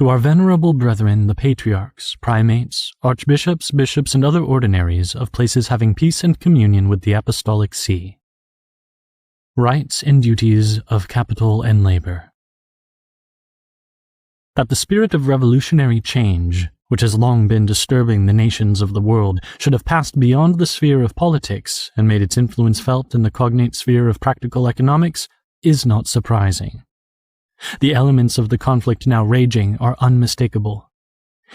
To our venerable brethren, the patriarchs, primates, archbishops, bishops, and other ordinaries of places having peace and communion with the Apostolic See. Rights and duties of capital and labor. That the spirit of revolutionary change, which has long been disturbing the nations of the world, should have passed beyond the sphere of politics and made its influence felt in the cognate sphere of practical economics, is not surprising. The elements of the conflict now raging are unmistakable.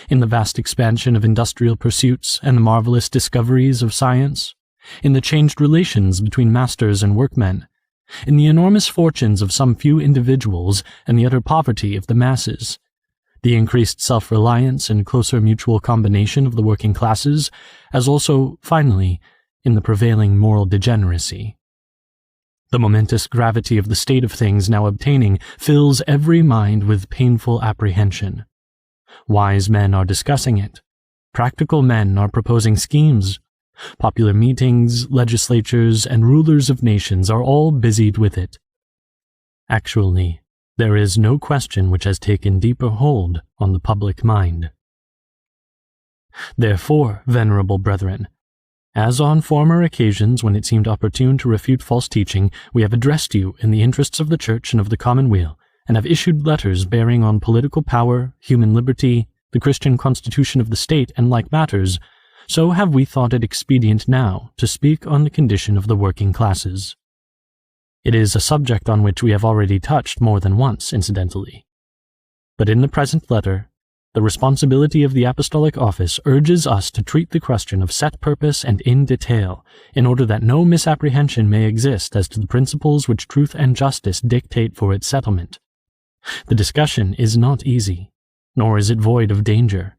In the vast expansion of industrial pursuits and the marvelous discoveries of science, in the changed relations between masters and workmen, in the enormous fortunes of some few individuals and the utter poverty of the masses, the increased self-reliance and closer mutual combination of the working classes, as also, finally, in the prevailing moral degeneracy. The momentous gravity of the state of things now obtaining fills every mind with painful apprehension. Wise men are discussing it. Practical men are proposing schemes. Popular meetings, legislatures, and rulers of nations are all busied with it. Actually, there is no question which has taken deeper hold on the public mind. Therefore, venerable brethren, as on former occasions when it seemed opportune to refute false teaching, we have addressed you in the interests of the Church and of the commonweal, and have issued letters bearing on political power, human liberty, the Christian constitution of the state, and like matters, so have we thought it expedient now to speak on the condition of the working classes. It is a subject on which we have already touched more than once, incidentally. But in the present letter, the responsibility of the apostolic office urges us to treat the question of set purpose and in detail, in order that no misapprehension may exist as to the principles which truth and justice dictate for its settlement. The discussion is not easy, nor is it void of danger.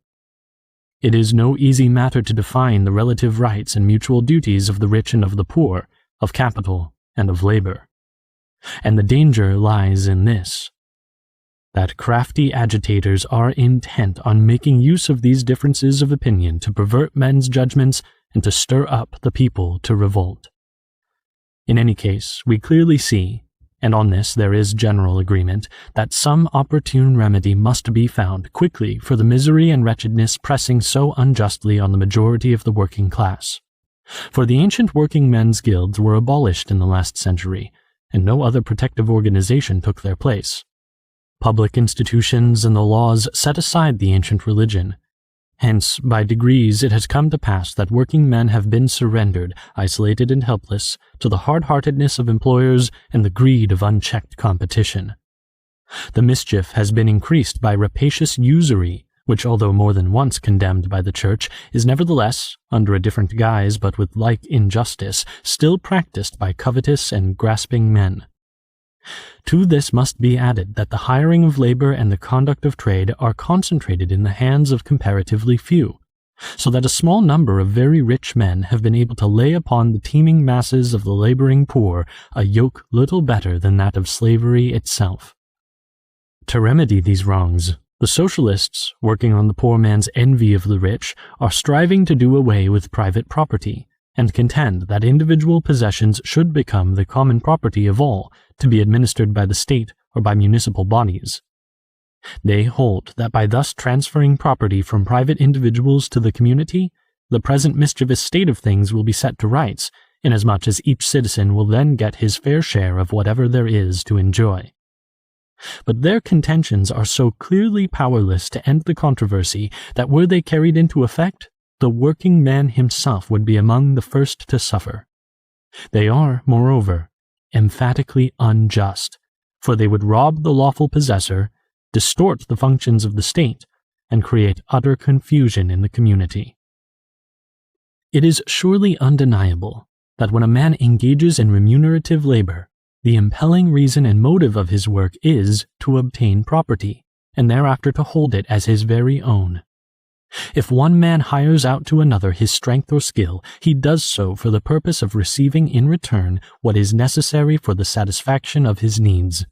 It is no easy matter to define the relative rights and mutual duties of the rich and of the poor, of capital and of labor. And the danger lies in this: that crafty agitators are intent on making use of these differences of opinion to pervert men's judgments and to stir up the people to revolt. In any case, we clearly see, and on this there is general agreement, that some opportune remedy must be found quickly for the misery and wretchedness pressing so unjustly on the majority of the working class. For the ancient working men's guilds were abolished in the last century, and no other protective organization took their place. Public institutions and the laws set aside the ancient religion. Hence, by degrees it has come to pass that working men have been surrendered, isolated and helpless, to the hard-heartedness of employers and the greed of unchecked competition. The mischief has been increased by rapacious usury, which, although more than once condemned by the Church, is nevertheless, under a different guise but with like injustice, still practiced by covetous and grasping men. To this must be added that the hiring of labor and the conduct of trade are concentrated in the hands of comparatively few, so that a small number of very rich men have been able to lay upon the teeming masses of the laboring poor a yoke little better than that of slavery itself. To remedy these wrongs, the socialists, working on the poor man's envy of the rich, are striving to do away with private property, and contend that individual possessions should become the common property of all, to be administered by the state or by municipal bodies. They hold that by thus transferring property from private individuals to the community, the present mischievous state of things will be set to rights, inasmuch as each citizen will then get his fair share of whatever there is to enjoy. But their contentions are so clearly powerless to end the controversy that were they carried into effect, the working man himself would be among the first to suffer. They are, moreover, emphatically unjust, for they would rob the lawful possessor, distort the functions of the state, and create utter confusion in the community. It is surely undeniable that when a man engages in remunerative labor, the impelling reason and motive of his work is to obtain property, and thereafter to hold it as his very own. If one man hires out to another his strength or skill, he does so for the purpose of receiving in return what is necessary for the satisfaction of his needs.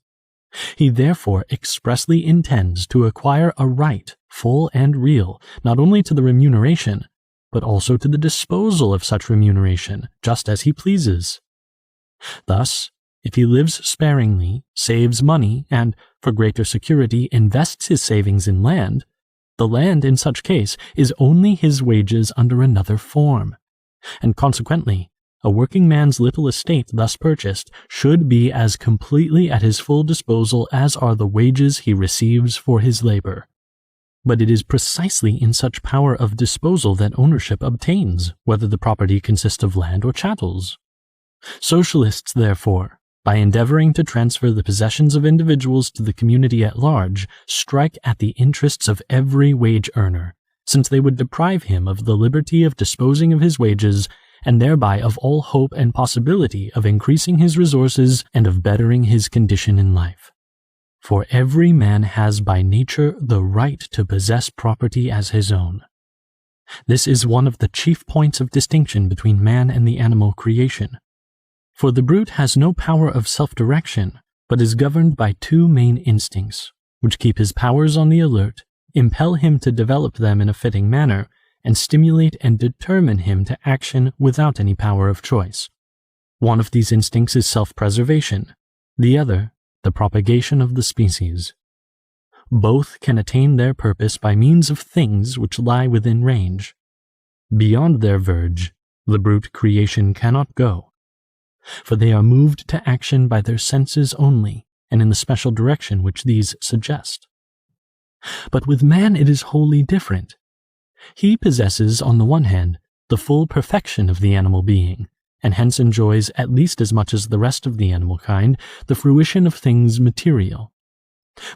He therefore expressly intends to acquire a right, full and real, not only to the remuneration, but also to the disposal of such remuneration, just as he pleases. Thus, if he lives sparingly, saves money, and, for greater security, invests his savings in land, the land in such case is only his wages under another form, and consequently, a working man's little estate thus purchased should be as completely at his full disposal as are the wages he receives for his labor. But it is precisely in such power of disposal that ownership obtains, whether the property consists of land or chattels. Socialists, therefore, by endeavoring to transfer the possessions of individuals to the community at large, strike at the interests of every wage earner, since they would deprive him of the liberty of disposing of his wages, and thereby of all hope and possibility of increasing his resources and of bettering his condition in life. For every man has by nature the right to possess property as his own. This is one of the chief points of distinction between man and the animal creation. For the brute has no power of self-direction, but is governed by two main instincts, which keep his powers on the alert, impel him to develop them in a fitting manner, and stimulate and determine him to action without any power of choice. One of these instincts is self-preservation, the other, the propagation of the species. Both can attain their purpose by means of things which lie within range. Beyond their verge, the brute creation cannot go, for they are moved to action by their senses only, and in the special direction which these suggest. But with man it is wholly different. He possesses, on the one hand, the full perfection of the animal being, and hence enjoys, at least as much as the rest of the animal kind, the fruition of things material.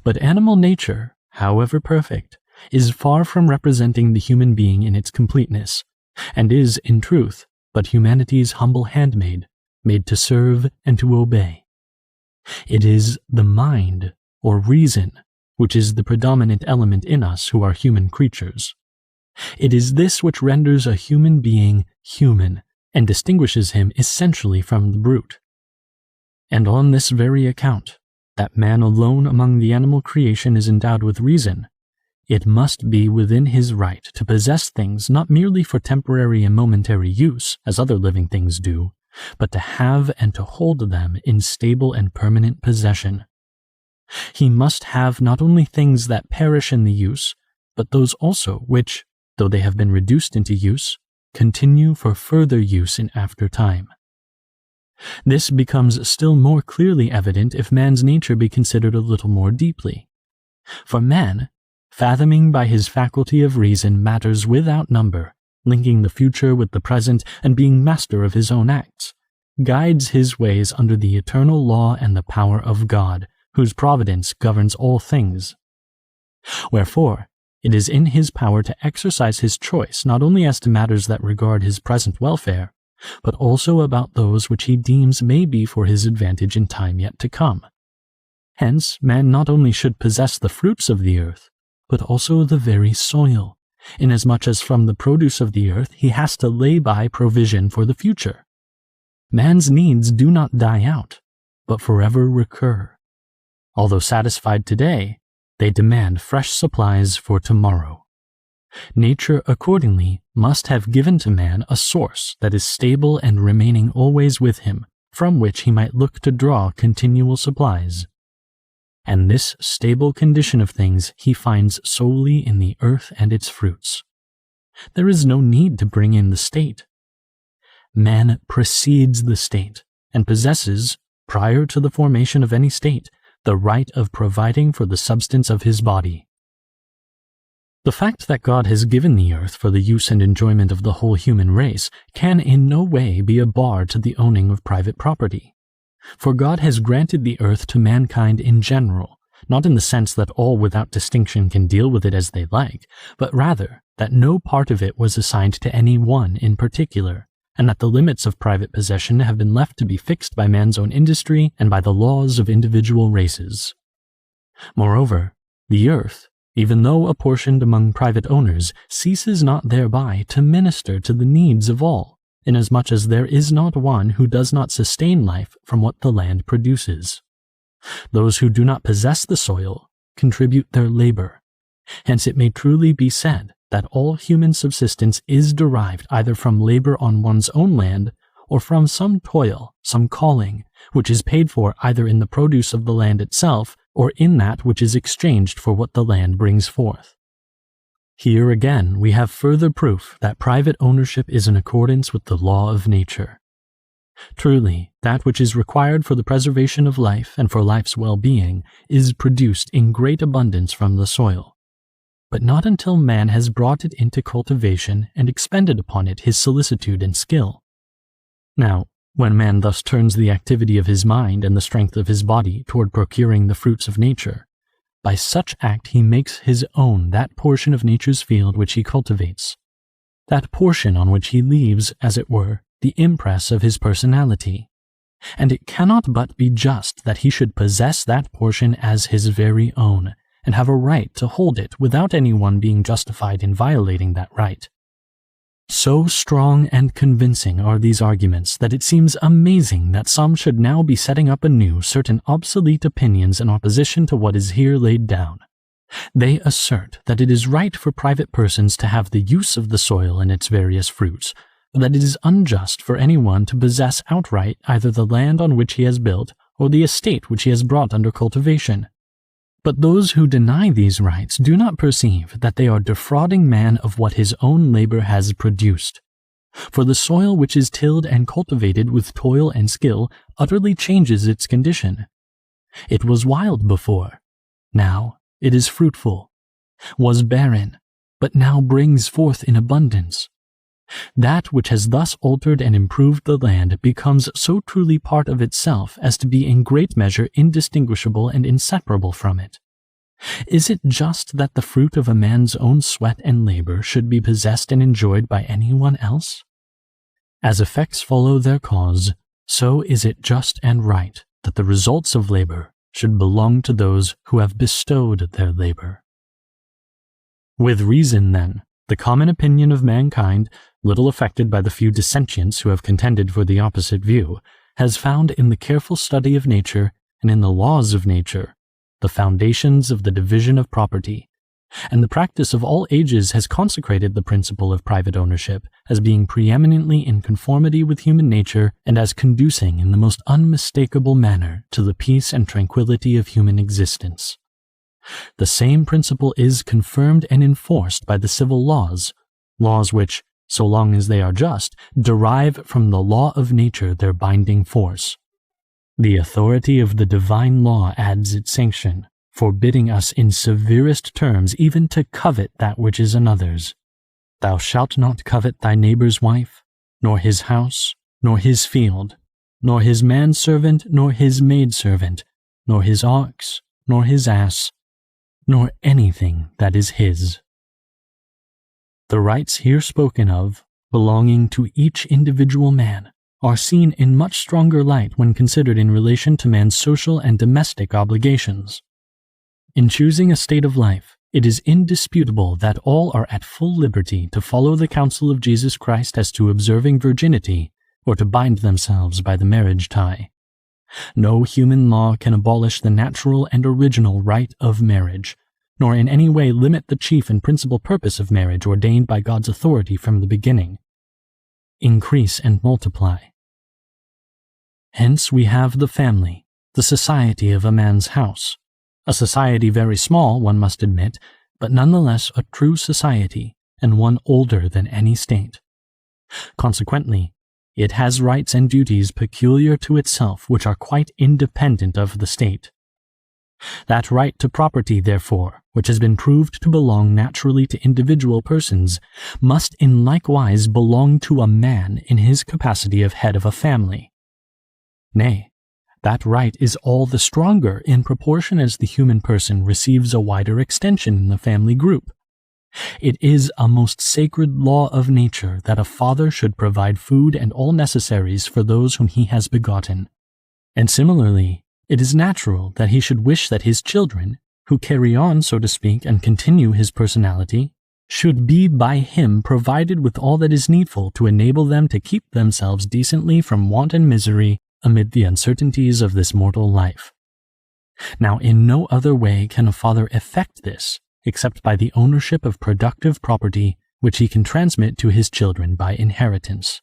But animal nature, however perfect, is far from representing the human being in its completeness, and is, in truth, but humanity's humble handmaid, made to serve and to obey. It is the mind, or reason, which is the predominant element in us who are human creatures. It is this which renders a human being human, and distinguishes him essentially from the brute. And on this very account, that man alone among the animal creation is endowed with reason, it must be within his right to possess things not merely for temporary and momentary use, as other living things do, but to have and to hold them in stable and permanent possession. He must have not only things that perish in the use, but those also which, though they have been reduced into use, continue for further use in after time. This becomes still more clearly evident if man's nature be considered a little more deeply. For man, fathoming by his faculty of reason matters without number, linking the future with the present and being master of his own acts, guides his ways under the eternal law and the power of God, whose providence governs all things. Wherefore, it is in his power to exercise his choice not only as to matters that regard his present welfare, but also about those which he deems may be for his advantage in time yet to come. Hence, man not only should possess the fruits of the earth, but also the very soil, inasmuch as from the produce of the earth he has to lay by provision for the future. Man's needs do not die out, but forever recur. Although satisfied today, they demand fresh supplies for tomorrow. Nature, accordingly, must have given to man a source that is stable and remaining always with him, from which he might look to draw continual supplies. And this stable condition of things he finds solely in the earth and its fruits. There is no need to bring in the state. Man precedes the state, and possesses, prior to the formation of any state, the right of providing for the substance of his body. The fact that God has given the earth for the use and enjoyment of the whole human race can in no way be a bar to the owning of private property. For God has granted the earth to mankind in general, not in the sense that all without distinction can deal with it as they like, but rather that no part of it was assigned to any one in particular, and that the limits of private possession have been left to be fixed by man's own industry and by the laws of individual races. Moreover, the earth, even though apportioned among private owners, ceases not thereby to minister to the needs of all, inasmuch as there is not one who does not sustain life from what the land produces. Those who do not possess the soil contribute their labor. Hence it may truly be said that all human subsistence is derived either from labor on one's own land or from some toil, some calling, which is paid for either in the produce of the land itself or in that which is exchanged for what the land brings forth. Here again we have further proof that private ownership is in accordance with the law of nature. Truly, that which is required for the preservation of life and for life's well-being is produced in great abundance from the soil, but not until man has brought it into cultivation and expended upon it his solicitude and skill. Now, when man thus turns the activity of his mind and the strength of his body toward procuring the fruits of nature, by such act he makes his own that portion of nature's field which he cultivates, that portion on which he leaves, as it were, the impress of his personality, and it cannot but be just that he should possess that portion as his very own, and have a right to hold it without anyone being justified in violating that right. So strong and convincing are these arguments that it seems amazing that some should now be setting up anew certain obsolete opinions in opposition to what is here laid down. They assert that it is right for private persons to have the use of the soil and its various fruits, but that it is unjust for anyone to possess outright either the land on which he has built or the estate which he has brought under cultivation. But those who deny these rights do not perceive that they are defrauding man of what his own labor has produced. For the soil which is tilled and cultivated with toil and skill utterly changes its condition. It was wild before, now it is fruitful, was barren, but now brings forth in abundance. That which has thus altered and improved the land becomes so truly part of itself as to be in great measure indistinguishable and inseparable from it. Is it just that the fruit of a man's own sweat and labor should be possessed and enjoyed by anyone else? As effects follow their cause, so is it just and right that the results of labor should belong to those who have bestowed their labor. With reason, then, the common opinion of mankind, little affected by the few dissentients who have contended for the opposite view, has found in the careful study of nature and in the laws of nature the foundations of the division of property, and the practice of all ages has consecrated the principle of private ownership as being preeminently in conformity with human nature and as conducing in the most unmistakable manner to the peace and tranquility of human existence. The same principle is confirmed and enforced by the civil laws which, so long as they are just, derive from the law of nature their binding force. The authority of the divine law adds its sanction, forbidding us in severest terms even to covet that which is another's. Thou shalt not covet thy neighbor's wife, nor his house, nor his field, nor his manservant, nor his maidservant, nor his ox, nor his ass, nor anything that is his. The rights here spoken of, belonging to each individual man, are seen in much stronger light when considered in relation to man's social and domestic obligations. In choosing a state of life, it is indisputable that all are at full liberty to follow the counsel of Jesus Christ as to observing virginity, or to bind themselves by the marriage tie. No human law can abolish the natural and original right of marriage, nor in any way limit the chief and principal purpose of marriage ordained by God's authority from the beginning. Increase and multiply. Hence we have the family, the society of a man's house, a society very small, one must admit, but nonetheless a true society, and one older than any state. Consequently, it has rights and duties peculiar to itself which are quite independent of the state. That right to property, therefore, which has been proved to belong naturally to individual persons, must in like wise belong to a man in his capacity of head of a family. Nay, that right is all the stronger in proportion as the human person receives a wider extension in the family group. It is a most sacred law of nature that a father should provide food and all necessaries for those whom he has begotten, and similarly, it is natural that he should wish that his children, who carry on, so to speak, and continue his personality, should be by him provided with all that is needful to enable them to keep themselves decently from want and misery amid the uncertainties of this mortal life. Now, in no other way can a father effect this, except by the ownership of productive property which he can transmit to his children by inheritance.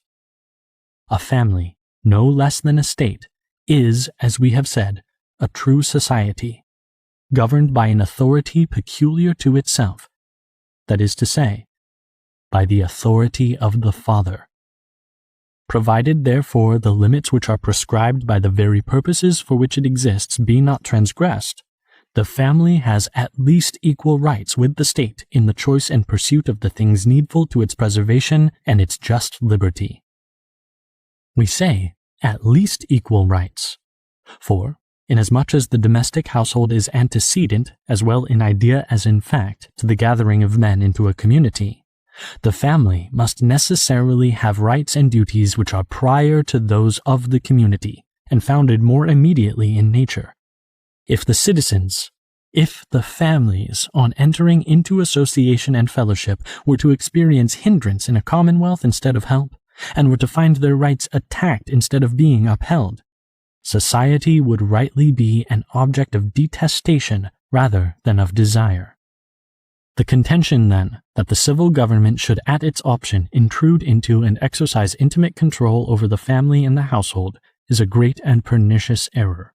A family, no less than a state, is, as we have said, a true society, governed by an authority peculiar to itself, that is to say, by the authority of the Father. Provided, therefore, the limits which are prescribed by the very purposes for which it exists be not transgressed, the family has at least equal rights with the state in the choice and pursuit of the things needful to its preservation and its just liberty. We say, at least equal rights, for, inasmuch as the domestic household is antecedent, as well in idea as in fact, to the gathering of men into a community, the family must necessarily have rights and duties which are prior to those of the community, and founded more immediately in nature. If the families, on entering into association and fellowship, were to experience hindrance in a commonwealth instead of help, and were to find their rights attacked instead of being upheld, society would rightly be an object of detestation rather than of desire. The contention, then, that the civil government should at its option intrude into and exercise intimate control over the family and the household is a great and pernicious error.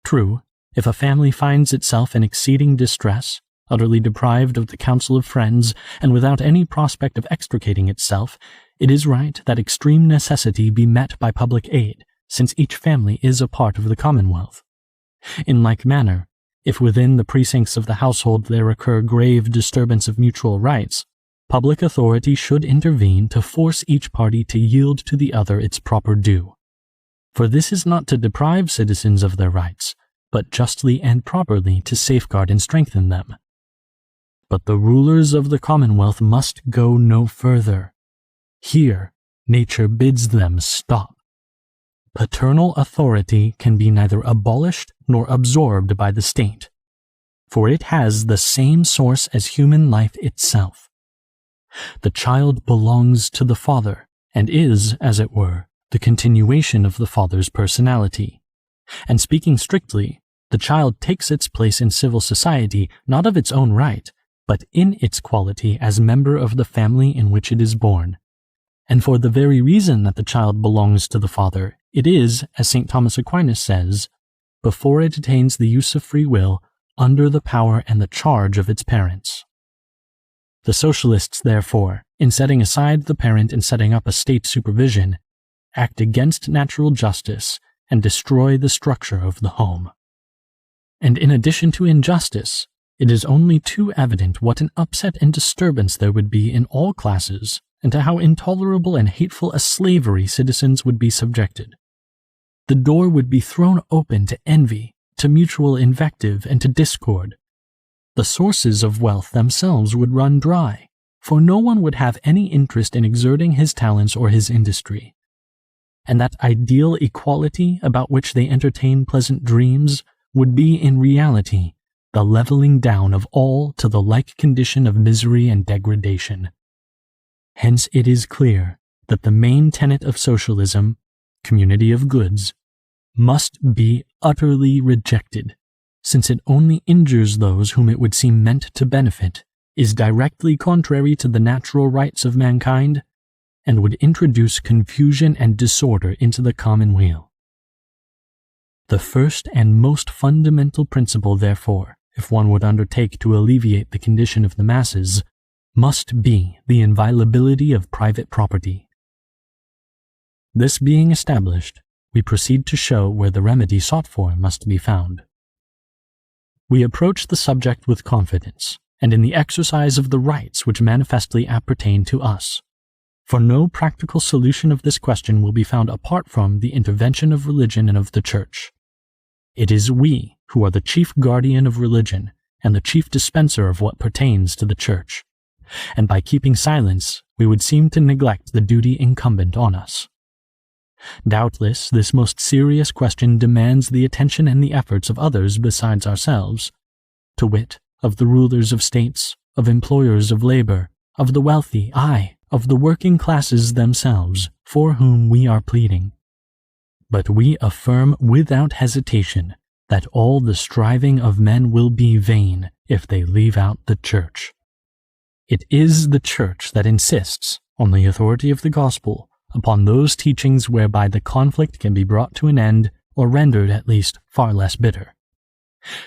True, if a family finds itself in exceeding distress, utterly deprived of the counsel of friends, and without any prospect of extricating itself, it is right that extreme necessity be met by public aid, since each family is a part of the commonwealth. In like manner, if within the precincts of the household there occur grave disturbance of mutual rights, public authority should intervene to force each party to yield to the other its proper due. For this is not to deprive citizens of their rights, but justly and properly to safeguard and strengthen them. But the rulers of the commonwealth must go no further. Here, nature bids them stop. Paternal authority can be neither abolished nor absorbed by the state, for it has the same source as human life itself. The child belongs to the father, and is, as it were, the continuation of the father's personality. And speaking strictly, the child takes its place in civil society not of its own right, but in its quality as member of the family in which it is born. And for the very reason that the child belongs to the father, it is, as St. Thomas Aquinas says, before it attains the use of free will, under the power and the charge of its parents. The socialists, therefore, in setting aside the parent and setting up a state supervision, act against natural justice and destroy the structure of the home. And in addition to injustice, it is only too evident what an upset and disturbance there would be in all classes, and to how intolerable and hateful a slavery citizens would be subjected. The door would be thrown open to envy, to mutual invective, and to discord. The sources of wealth themselves would run dry, for no one would have any interest in exerting his talents or his industry. And that ideal equality about which they entertain pleasant dreams would be in reality the leveling down of all to the like condition of misery and degradation. Hence it is clear that the main tenet of socialism, community of goods, must be utterly rejected, since it only injures those whom it would seem meant to benefit, is directly contrary to the natural rights of mankind, and would introduce confusion and disorder into the commonweal. The first and most fundamental principle, therefore, if one would undertake to alleviate the condition of the masses, must be the inviolability of private property. This being established, we proceed to show where the remedy sought for must be found. We approach the subject with confidence, and in the exercise of the rights which manifestly appertain to us. For no practical solution of this question will be found apart from the intervention of religion and of the Church. It is we who are the chief guardian of religion and the chief dispenser of what pertains to the Church, and by keeping silence we would seem to neglect the duty incumbent on us. Doubtless, this most serious question demands the attention and the efforts of others besides ourselves, to wit, of the rulers of states, of employers of labor, of the wealthy, aye, of the working classes themselves, for whom we are pleading. But we affirm without hesitation that all the striving of men will be vain if they leave out the Church. It is the Church that insists, on the authority of the Gospel, upon those teachings whereby the conflict can be brought to an end or rendered at least far less bitter.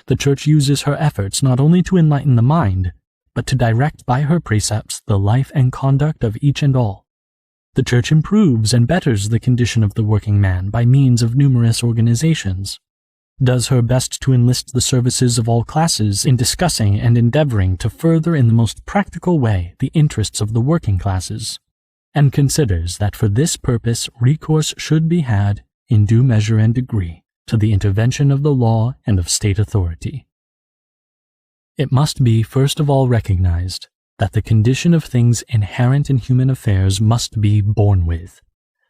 The Church uses her efforts not only to enlighten the mind, but to direct by her precepts the life and conduct of each and all. The Church improves and betters the condition of the working man by means of numerous organizations, does her best to enlist the services of all classes in discussing and endeavoring to further in the most practical way the interests of the working classes, and considers that for this purpose recourse should be had, in due measure and degree, to the intervention of the law and of state authority. It must be first of all recognized that the condition of things inherent in human affairs must be borne with,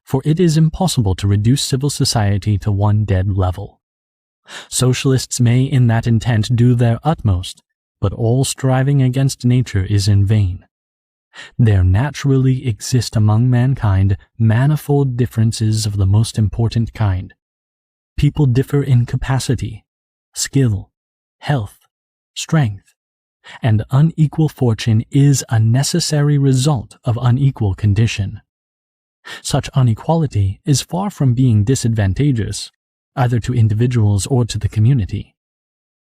for it is impossible to reduce civil society to one dead level. Socialists may in that intent do their utmost, but all striving against nature is in vain. There naturally exist among mankind manifold differences of the most important kind. People differ in capacity, skill, health, strength, and unequal fortune is a necessary result of unequal condition. Such inequality is far from being disadvantageous, either to individuals or to the community.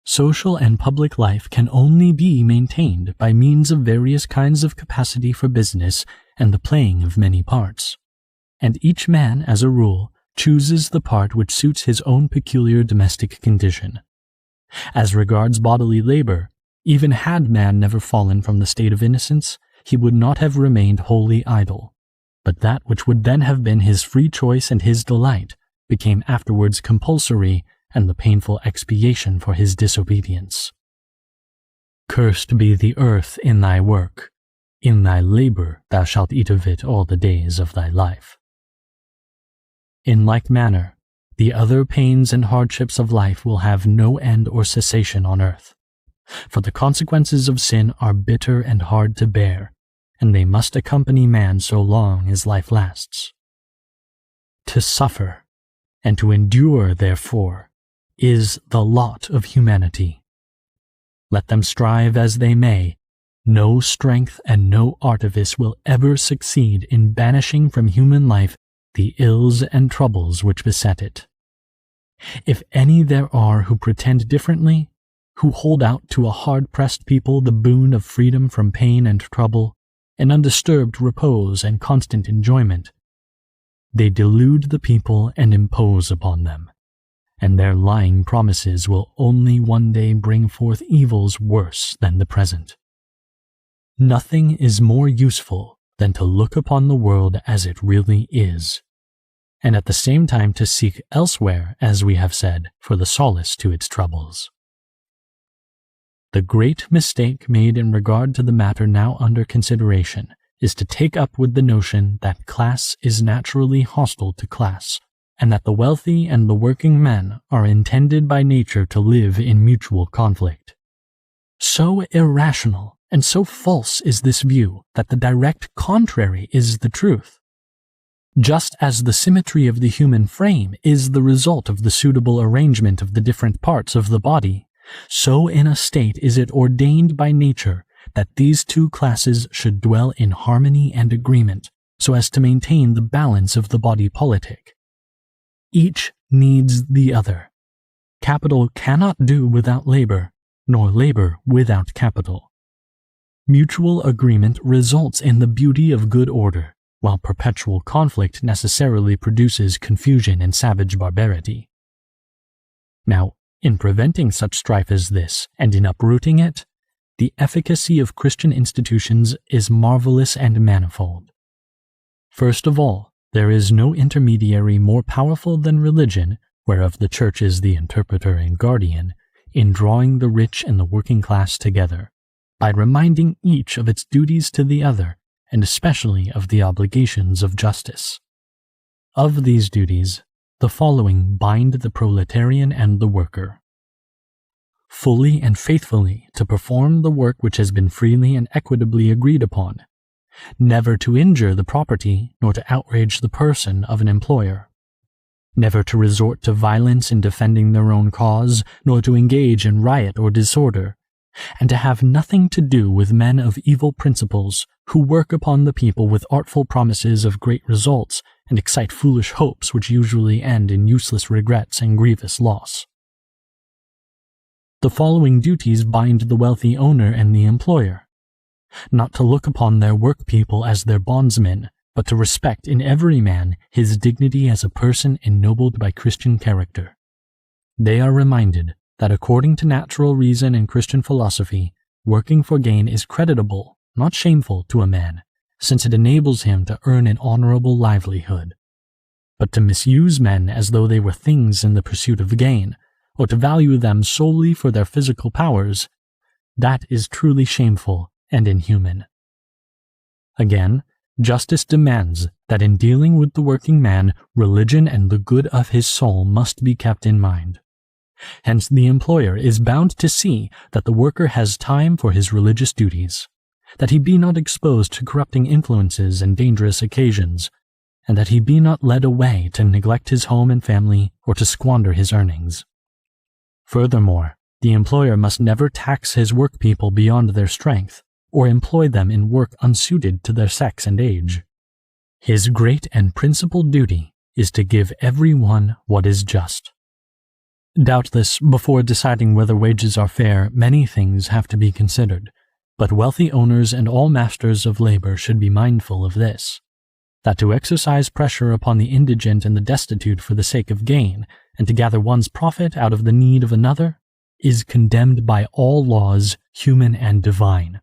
Social and public life can only be maintained by means of various kinds of capacity for business and the playing of many parts, and each man, as a rule, chooses the part which suits his own peculiar domestic condition. As regards bodily labor, even had man never fallen from the state of innocence, he would not have remained wholly idle, but that which would then have been his free choice and his delight became afterwards compulsory and the painful expiation for his disobedience. Cursed be the earth in thy work, in thy labor thou shalt eat of it all the days of thy life. In like manner, the other pains and hardships of life will have no end or cessation on earth, for the consequences of sin are bitter and hard to bear, and they must accompany man so long as life lasts. To suffer, and to endure, therefore, is the lot of humanity. Let them strive as they may, no strength and no artifice will ever succeed in banishing from human life the ills and troubles which beset it. If any there are who pretend differently, who hold out to a hard-pressed people the boon of freedom from pain and trouble, and undisturbed repose and constant enjoyment, they delude the people and impose upon them, and their lying promises will only one day bring forth evils worse than the present. Nothing is more useful than to look upon the world as it really is, and at the same time to seek elsewhere, as we have said, for the solace to its troubles. The great mistake made in regard to the matter now under consideration is to take up with the notion that class is naturally hostile to class, and that the wealthy and the working men are intended by nature to live in mutual conflict. So irrational and so false is this view that the direct contrary is the truth. Just as the symmetry of the human frame is the result of the suitable arrangement of the different parts of the body, so in a state is it ordained by nature that these two classes should dwell in harmony and agreement, so as to maintain the balance of the body politic. Each needs the other. Capital cannot do without labor, nor labor without capital. Mutual agreement results in the beauty of good order, while perpetual conflict necessarily produces confusion and savage barbarity. Now, in preventing such strife as this, and in uprooting it, the efficacy of Christian institutions is marvelous and manifold. First of all, there is no intermediary more powerful than religion, whereof the Church is the interpreter and guardian, in drawing the rich and the working class together, by reminding each of its duties to the other, and especially of the obligations of justice. Of these duties, the following bind the proletarian and the worker. Fully and faithfully to perform the work which has been freely and equitably agreed upon, never to injure the property nor to outrage the person of an employer, never to resort to violence in defending their own cause, nor to engage in riot or disorder, and to have nothing to do with men of evil principles who work upon the people with artful promises of great results and excite foolish hopes which usually end in useless regrets and grievous loss. The following duties bind the wealthy owner and the employer: not to look upon their workpeople as their bondsmen, but to respect in every man his dignity as a person ennobled by Christian character. They are reminded that according to natural reason and Christian philosophy, working for gain is creditable, not shameful, to a man, since it enables him to earn an honorable livelihood. But to misuse men as though they were things in the pursuit of gain, or to value them solely for their physical powers, that is truly shameful and inhuman. Again, justice demands that in dealing with the working man, religion and the good of his soul must be kept in mind. Hence the employer is bound to see that the worker has time for his religious duties, that he be not exposed to corrupting influences and dangerous occasions, and that he be not led away to neglect his home and family or to squander his earnings. Furthermore, the employer must never tax his workpeople beyond their strength, or employ them in work unsuited to their sex and age. His great and principal duty is to give every one what is just. Doubtless, before deciding whether wages are fair, many things have to be considered, but wealthy owners and all masters of labor should be mindful of this: that to exercise pressure upon the indigent and the destitute for the sake of gain, and to gather one's profit out of the need of another, is condemned by all laws, human and divine.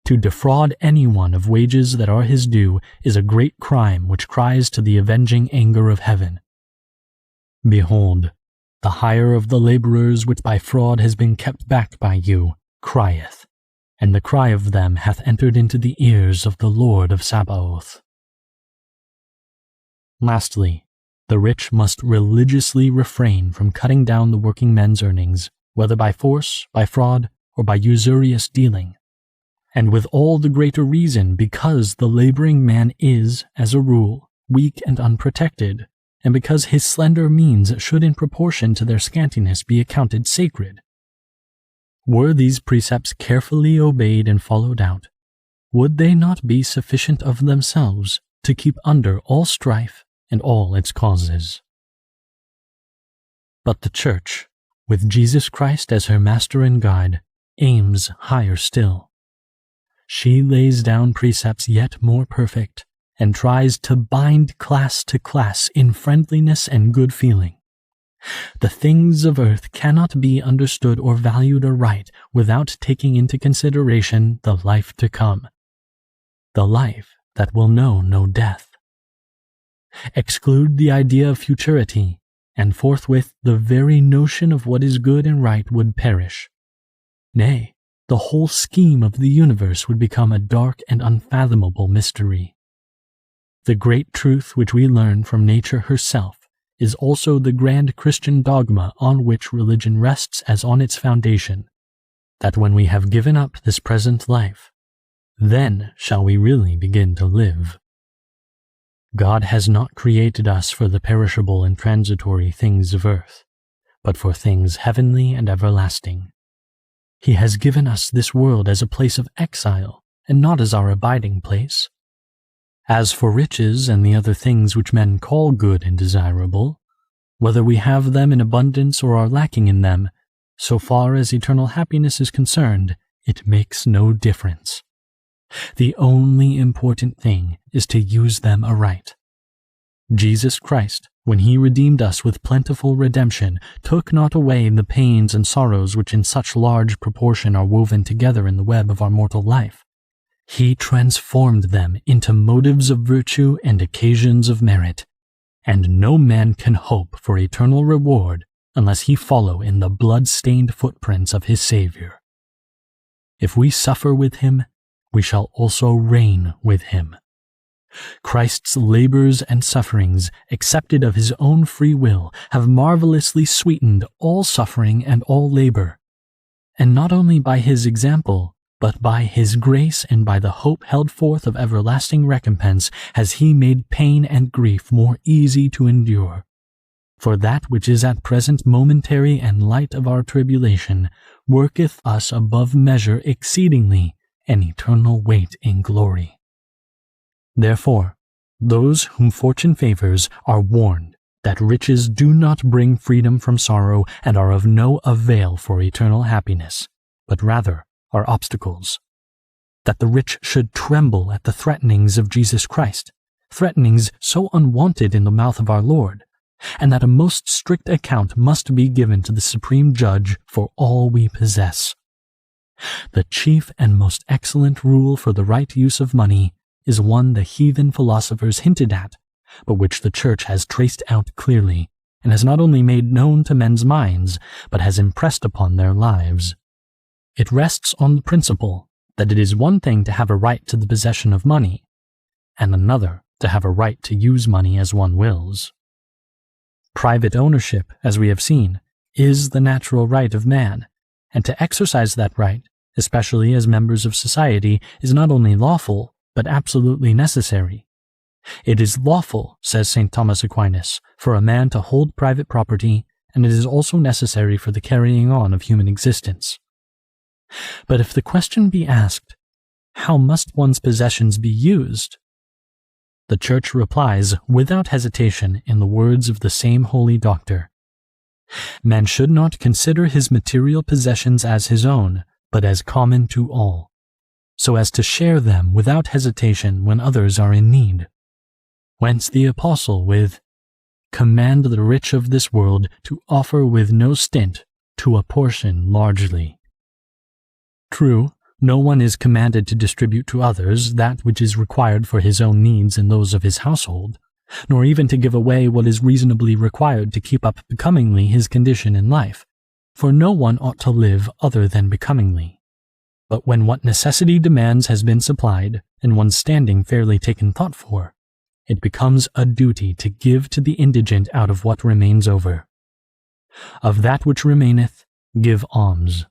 To defraud anyone of wages that are his due is a great crime which cries to the avenging anger of heaven. Behold, the hire of the laborers which by fraud has been kept back by you crieth, and the cry of them hath entered into the ears of the Lord of Sabaoth. Lastly, the rich must religiously refrain from cutting down the working men's earnings, whether by force, by fraud, or by usurious dealing, and with all the greater reason because the laboring man is, as a rule, weak and unprotected, and because his slender means should in proportion to their scantiness be accounted sacred. Were these precepts carefully obeyed and followed out, would they not be sufficient of themselves to keep under all strife and all its causes? But the Church, with Jesus Christ as her master and guide, aims higher still. She lays down precepts yet more perfect, and tries to bind class to class in friendliness and good feeling. The things of earth cannot be understood or valued aright without taking into consideration the life to come, the life that will know no death. Exclude the idea of futurity, and forthwith the very notion of what is good and right would perish. Nay, the whole scheme of the universe would become a dark and unfathomable mystery. The great truth which we learn from nature herself is also the grand Christian dogma on which religion rests as on its foundation, that when we have given up this present life, then shall we really begin to live. God has not created us for the perishable and transitory things of earth, but for things heavenly and everlasting. He has given us this world as a place of exile, and not as our abiding place. As for riches and the other things which men call good and desirable, whether we have them in abundance or are lacking in them, so far as eternal happiness is concerned, it makes no difference. The only important thing is to use them aright. Jesus Christ, when he redeemed us with plentiful redemption, took not away the pains and sorrows which in such large proportion are woven together in the web of our mortal life. He transformed them into motives of virtue and occasions of merit, and no man can hope for eternal reward unless he follow in the blood-stained footprints of his Savior. If we suffer with him, we shall also reign with him. Christ's labors and sufferings, accepted of his own free will, have marvelously sweetened all suffering and all labor. And not only by his example, but by his grace and by the hope held forth of everlasting recompense has he made pain and grief more easy to endure. For that which is at present momentary and light of our tribulation worketh us above measure exceedingly an eternal weight in glory. Therefore, Those whom fortune favors are warned that riches do not bring freedom from sorrow and are of no avail for eternal happiness, but rather are obstacles. That the rich should tremble at the threatenings of Jesus Christ, threatenings so unwanted in the mouth of our Lord, and that a most strict account must be given to the Supreme Judge for all we possess. The chief and most excellent rule for the right use of money is one the heathen philosophers hinted at, but which the Church has traced out clearly, and has not only made known to men's minds, but has impressed upon their lives. It rests on the principle that it is one thing to have a right to the possession of money, and another to have a right to use money as one wills. Private ownership, as we have seen, is the natural right of man, and to exercise that right, especially as members of society, is not only lawful, but absolutely necessary. It is lawful, says St. Thomas Aquinas, for a man to hold private property, and it is also necessary for the carrying on of human existence. But if the question be asked, how must one's possessions be used? The Church replies without hesitation in the words of the same holy doctor. Man should not consider his material possessions as his own, but as common to all, so as to share them without hesitation when others are in need. Whence the Apostle with, "Command the rich of this world to offer with no stint, to apportion largely." True, no one is commanded to distribute to others that which is required for his own needs and those of his household, nor even to give away what is reasonably required to keep up becomingly his condition in life, for no one ought to live other than becomingly. But when what necessity demands has been supplied, and one's standing fairly taken thought for, it becomes a duty to give to the indigent out of what remains over. Of that which remaineth, give alms.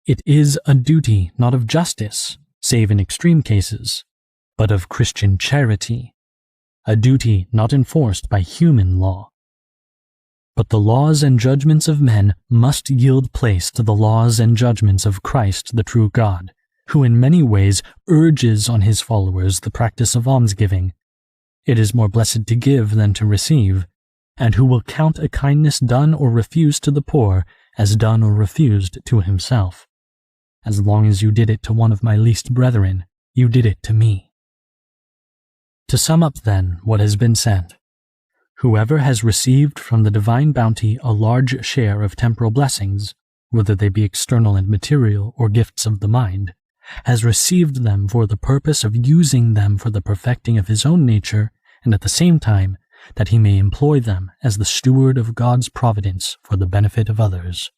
It is a duty not of justice, save in extreme cases, but of Christian charity, a duty not enforced by human law. But the laws and judgments of men must yield place to the laws and judgments of Christ the true God, who in many ways urges on his followers the practice of almsgiving. It is more blessed to give than to receive, and who will count a kindness done or refused to the poor as done or refused to himself. As long as you did it to one of my least brethren, you did it to me. To sum up, then, what has been said, whoever has received from the divine bounty a large share of temporal blessings, whether they be external and material or gifts of the mind, has received them for the purpose of using them for the perfecting of his own nature, and at the same time that he may employ them as the steward of God's providence for the benefit of others.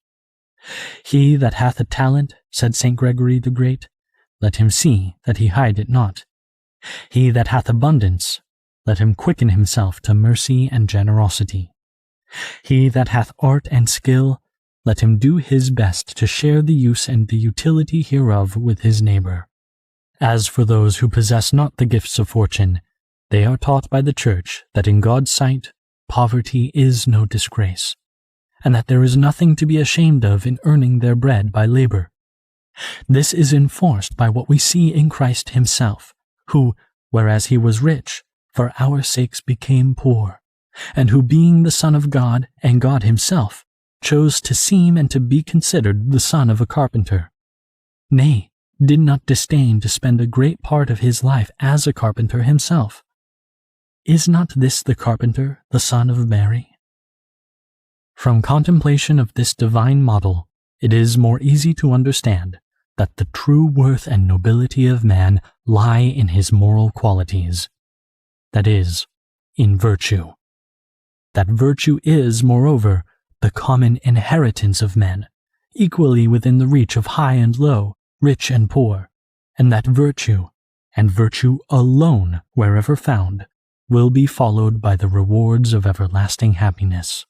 He that hath a talent, said St. Gregory the Great, let him see that he hide it not. He that hath abundance, let him quicken himself to mercy and generosity. He that hath art and skill, let him do his best to share the use and the utility hereof with his neighbor. As for those who possess not the gifts of fortune, they are taught by the Church that in God's sight poverty is no disgrace, and that there is nothing to be ashamed of in earning their bread by labor. This is enforced by what we see in Christ himself, who, whereas he was rich, for our sakes became poor, and who being the Son of God and God himself, chose to seem and to be considered the son of a carpenter. Nay, did not disdain to spend a great part of his life as a carpenter himself. Is not this the carpenter, the son of Mary? From contemplation of this divine model, it is more easy to understand that the true worth and nobility of man lie in his moral qualities, that is, in virtue. That virtue is, moreover, the common inheritance of men, equally within the reach of high and low, rich and poor, and that virtue, and virtue alone wherever found, will be followed by the rewards of everlasting happiness.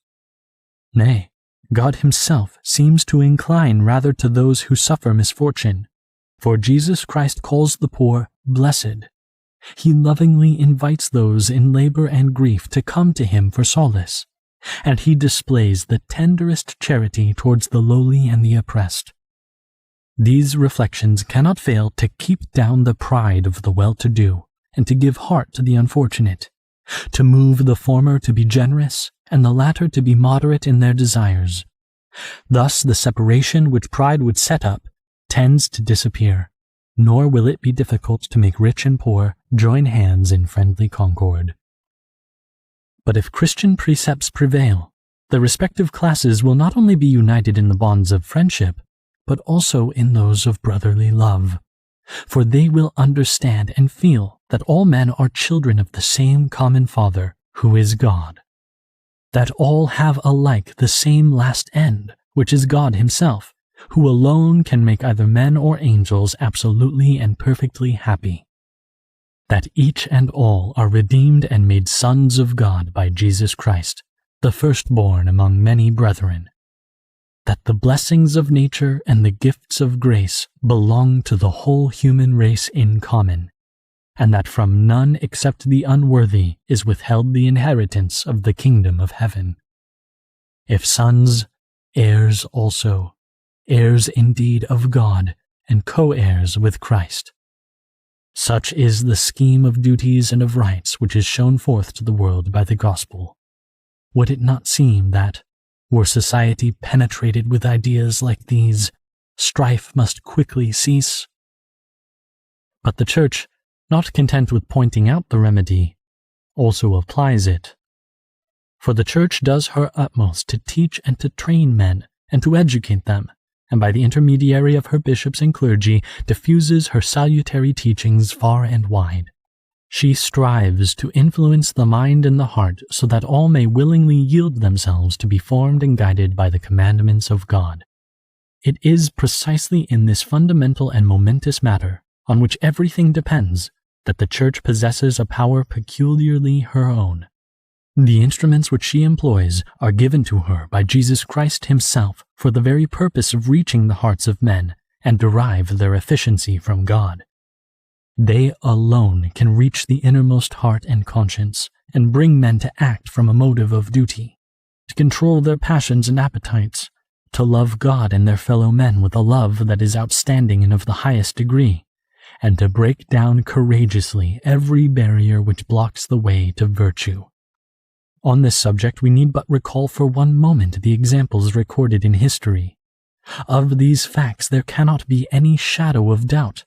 Nay, God himself seems to incline rather to those who suffer misfortune, for Jesus Christ calls the poor blessed. He lovingly invites those in labor and grief to come to him for solace, and he displays the tenderest charity towards the lowly and the oppressed. These reflections cannot fail to keep down the pride of the well-to-do, and to give heart to the unfortunate, to move the former to be generous, and the latter to be moderate in their desires. Thus the separation which pride would set up tends to disappear, nor will it be difficult to make rich and poor join hands in friendly concord. But if Christian precepts prevail, the respective classes will not only be united in the bonds of friendship, but also in those of brotherly love, for they will understand and feel that all men are children of the same common Father, who is God, that all have alike the same last end, which is God himself, who alone can make either men or angels absolutely and perfectly happy, that each and all are redeemed and made sons of God by Jesus Christ, the firstborn among many brethren, that the blessings of nature and the gifts of grace belong to the whole human race in common, and that from none except the unworthy is withheld the inheritance of the kingdom of heaven. If sons, heirs also, heirs indeed of God, and co-heirs with Christ. Such is the scheme of duties and of rights which is shown forth to the world by the gospel. Would it not seem that, were society penetrated with ideas like these, strife must quickly cease? But the Church, not content with pointing out the remedy, also applies it. For the Church does her utmost to teach and to train men, and to educate them, and by the intermediary of her bishops and clergy diffuses her salutary teachings far and wide. She strives to influence the mind and the heart so that all may willingly yield themselves to be formed and guided by the commandments of God. It is precisely in this fundamental and momentous matter, on which everything depends, that the Church possesses a power peculiarly her own. The instruments which she employs are given to her by Jesus Christ himself for the very purpose of reaching the hearts of men and derive their efficiency from God. They alone can reach the innermost heart and conscience and bring men to act from a motive of duty, to control their passions and appetites, to love God and their fellow men with a love that is outstanding and of the highest degree, and to break down courageously every barrier which blocks the way to virtue. On this subject we need but recall for one moment the examples recorded in history. Of these facts there cannot be any shadow of doubt.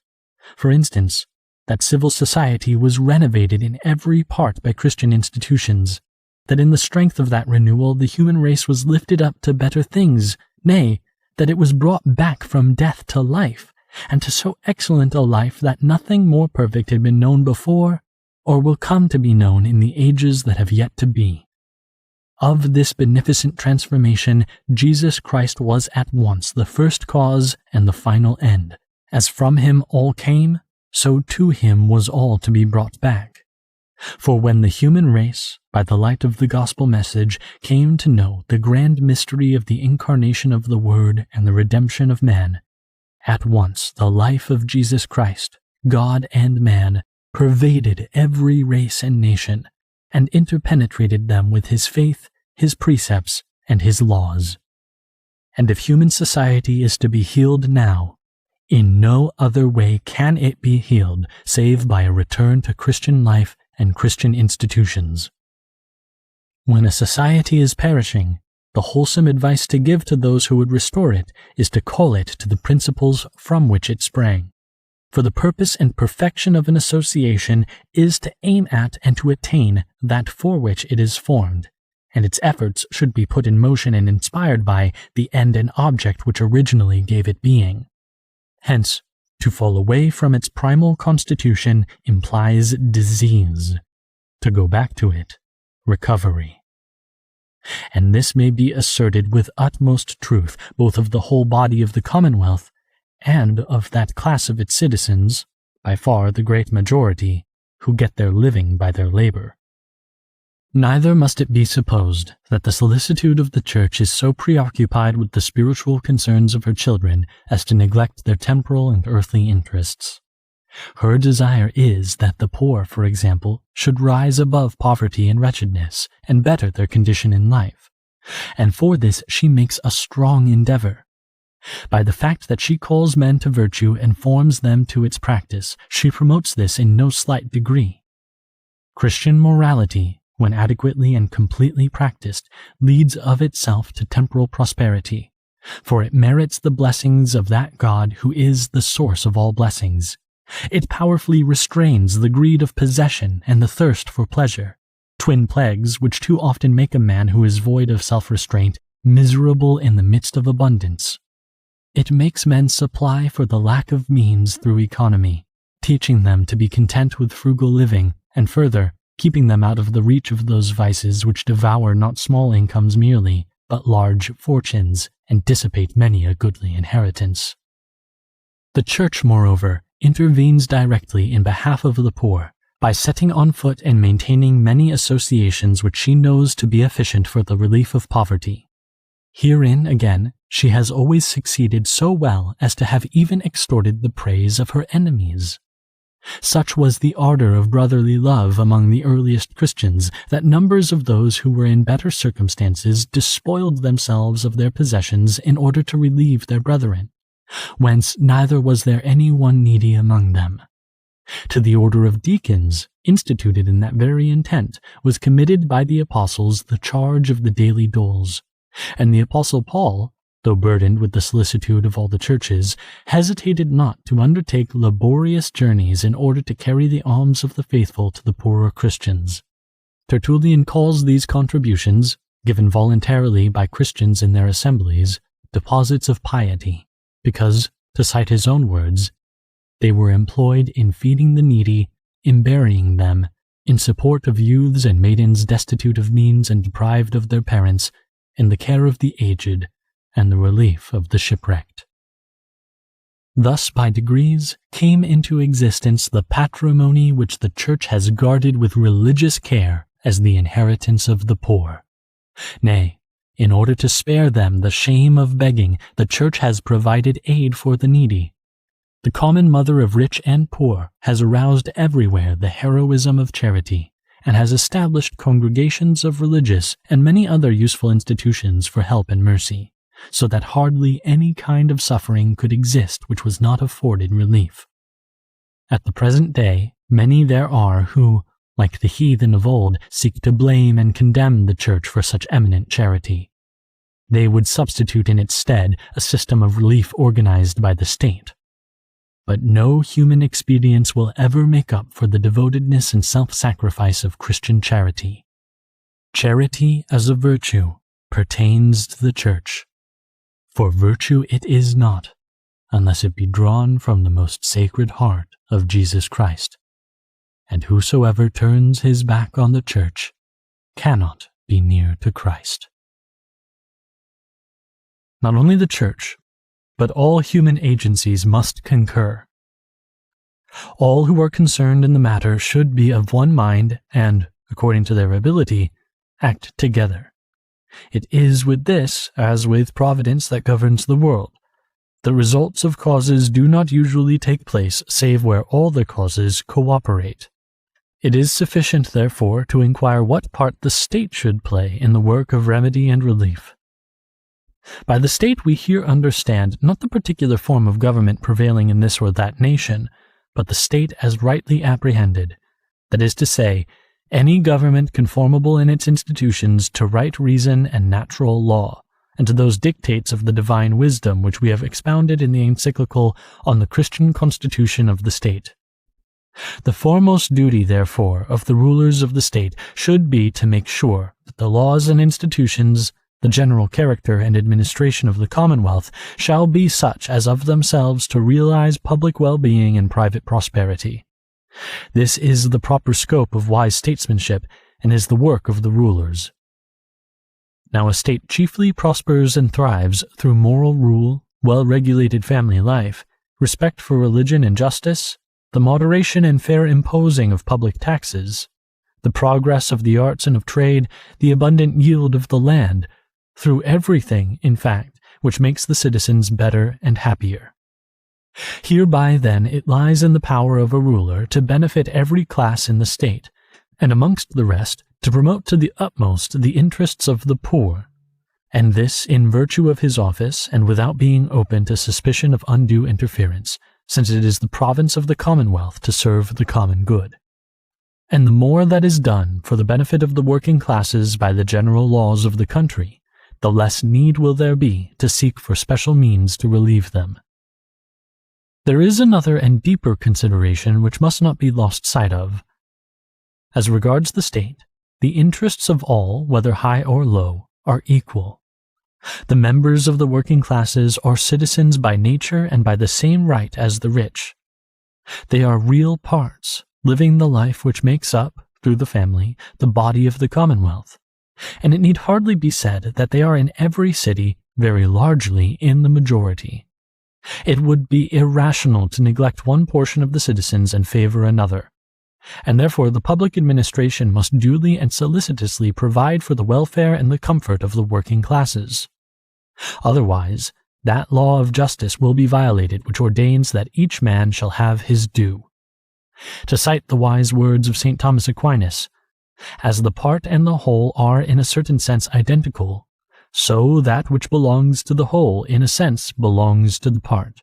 For instance, that civil society was renovated in every part by Christian institutions, that in the strength of that renewal the human race was lifted up to better things, nay, that it was brought back from death to life, and to so excellent a life that nothing more perfect had been known before, or will come to be known in the ages that have yet to be. Of this beneficent transformation, Jesus Christ was at once the first cause and the final end. As from him all came, so to him was all to be brought back. For when the human race, by the light of the gospel message, came to know the grand mystery of the incarnation of the Word and the redemption of man, at once the life of Jesus Christ, God and man, pervaded every race and nation, and interpenetrated them with his faith, his precepts, and his laws. And if human society is to be healed now, in no other way can it be healed save by a return to Christian life and Christian institutions. When a society is perishing, the wholesome advice to give to those who would restore it is to call it to the principles from which it sprang. For the purpose and perfection of an association is to aim at and to attain that for which it is formed, and its efforts should be put in motion and inspired by the end and object which originally gave it being. Hence, to fall away from its primal constitution implies disease. To go back to it, recovery. And this may be asserted with utmost truth both of the whole body of the Commonwealth and of that class of its citizens, by far the great majority, who get their living by their labor. Neither must it be supposed that the solicitude of the Church is so preoccupied with the spiritual concerns of her children as to neglect their temporal and earthly interests. Her desire is that the poor, for example, should rise above poverty and wretchedness and better their condition in life, and for this she makes a strong endeavor. By the fact that she calls men to virtue and forms them to its practice, she promotes this in no slight degree. Christian morality, when adequately and completely practiced, leads of itself to temporal prosperity, for it merits the blessings of that God who is the source of all blessings. It powerfully restrains the greed of possession and the thirst for pleasure, twin plagues which too often make a man who is void of self-restraint miserable in the midst of abundance. It makes men supply for the lack of means through economy, teaching them to be content with frugal living, and further, keeping them out of the reach of those vices which devour not small incomes merely, but large fortunes, and dissipate many a goodly inheritance. The Church, moreover, intervenes directly in behalf of the poor, by setting on foot and maintaining many associations which she knows to be efficient for the relief of poverty. Herein, again, she has always succeeded so well as to have even extorted the praise of her enemies. Such was the ardor of brotherly love among the earliest Christians that numbers of those who were in better circumstances despoiled themselves of their possessions in order to relieve their brethren, whence neither was there any one needy among them. To the order of deacons, instituted in that very intent, was committed by the apostles the charge of the daily doles, and the apostle Paul, though burdened with the solicitude of all the churches, hesitated not to undertake laborious journeys in order to carry the alms of the faithful to the poorer Christians. Tertullian calls these contributions, given voluntarily by Christians in their assemblies, deposits of piety, because, to cite his own words, they were employed in feeding the needy, in burying them, in support of youths and maidens destitute of means and deprived of their parents, in the care of the aged, and the relief of the shipwrecked. Thus, by degrees, came into existence the patrimony which the Church has guarded with religious care as the inheritance of the poor. Nay, in order to spare them the shame of begging, the Church has provided aid for the needy. The common mother of rich and poor has aroused everywhere the heroism of charity, and has established congregations of religious and many other useful institutions for help and mercy, so that hardly any kind of suffering could exist which was not afforded relief. At the present day, many there are who, like the heathen of old, seek to blame and condemn the Church for such eminent charity. They would substitute in its stead a system of relief organized by the state. But no human expedients will ever make up for the devotedness and self-sacrifice of Christian charity. Charity as a virtue pertains to the Church, for virtue it is not, unless it be drawn from the most sacred heart of Jesus Christ, and whosoever turns his back on the Church cannot be near to Christ. Not only the Church, but all human agencies must concur. All who are concerned in the matter should be of one mind and, according to their ability, act together. It is with this, as with Providence that governs the world. The results of causes do not usually take place save where all the causes cooperate. It is sufficient, therefore, to inquire what part the state should play in the work of remedy and relief. By the state we here understand not the particular form of government prevailing in this or that nation, but the state as rightly apprehended, that is to say, any government conformable in its institutions to right reason and natural law, and to those dictates of the divine wisdom which we have expounded in the Encyclical on the Christian constitution of the state. The foremost duty, therefore, of the rulers of the state should be to make sure that the laws and institutions, the general character and administration of the commonwealth, shall be such as of themselves to realize public well-being and private prosperity. This is the proper scope of wise statesmanship, and is the work of the rulers. Now a state chiefly prospers and thrives through moral rule, well-regulated family life, respect for religion and justice, the moderation and fair imposing of public taxes, the progress of the arts and of trade, the abundant yield of the land, through everything, in fact, which makes the citizens better and happier. Hereby, then, it lies in the power of a ruler to benefit every class in the state, and amongst the rest, to promote to the utmost the interests of the poor, and this in virtue of his office and without being open to suspicion of undue interference, since it is the province of the commonwealth to serve the common good. And the more that is done for the benefit of the working classes by the general laws of the country, the less need will there be to seek for special means to relieve them. There is another and deeper consideration which must not be lost sight of. As regards the state, the interests of all, whether high or low, are equal. The members of the working classes are citizens by nature and by the same right as the rich. They are real parts, living the life which makes up, through the family, the body of the commonwealth, and it need hardly be said that they are in every city very largely in the majority. It would be irrational to neglect one portion of the citizens and favor another, and therefore the public administration must duly and solicitously provide for the welfare and the comfort of the working classes. Otherwise, that law of justice will be violated which ordains that each man shall have his due. To cite the wise words of St. Thomas Aquinas, as the part and the whole are in a certain sense identical, so that which belongs to the whole in a sense belongs to the part.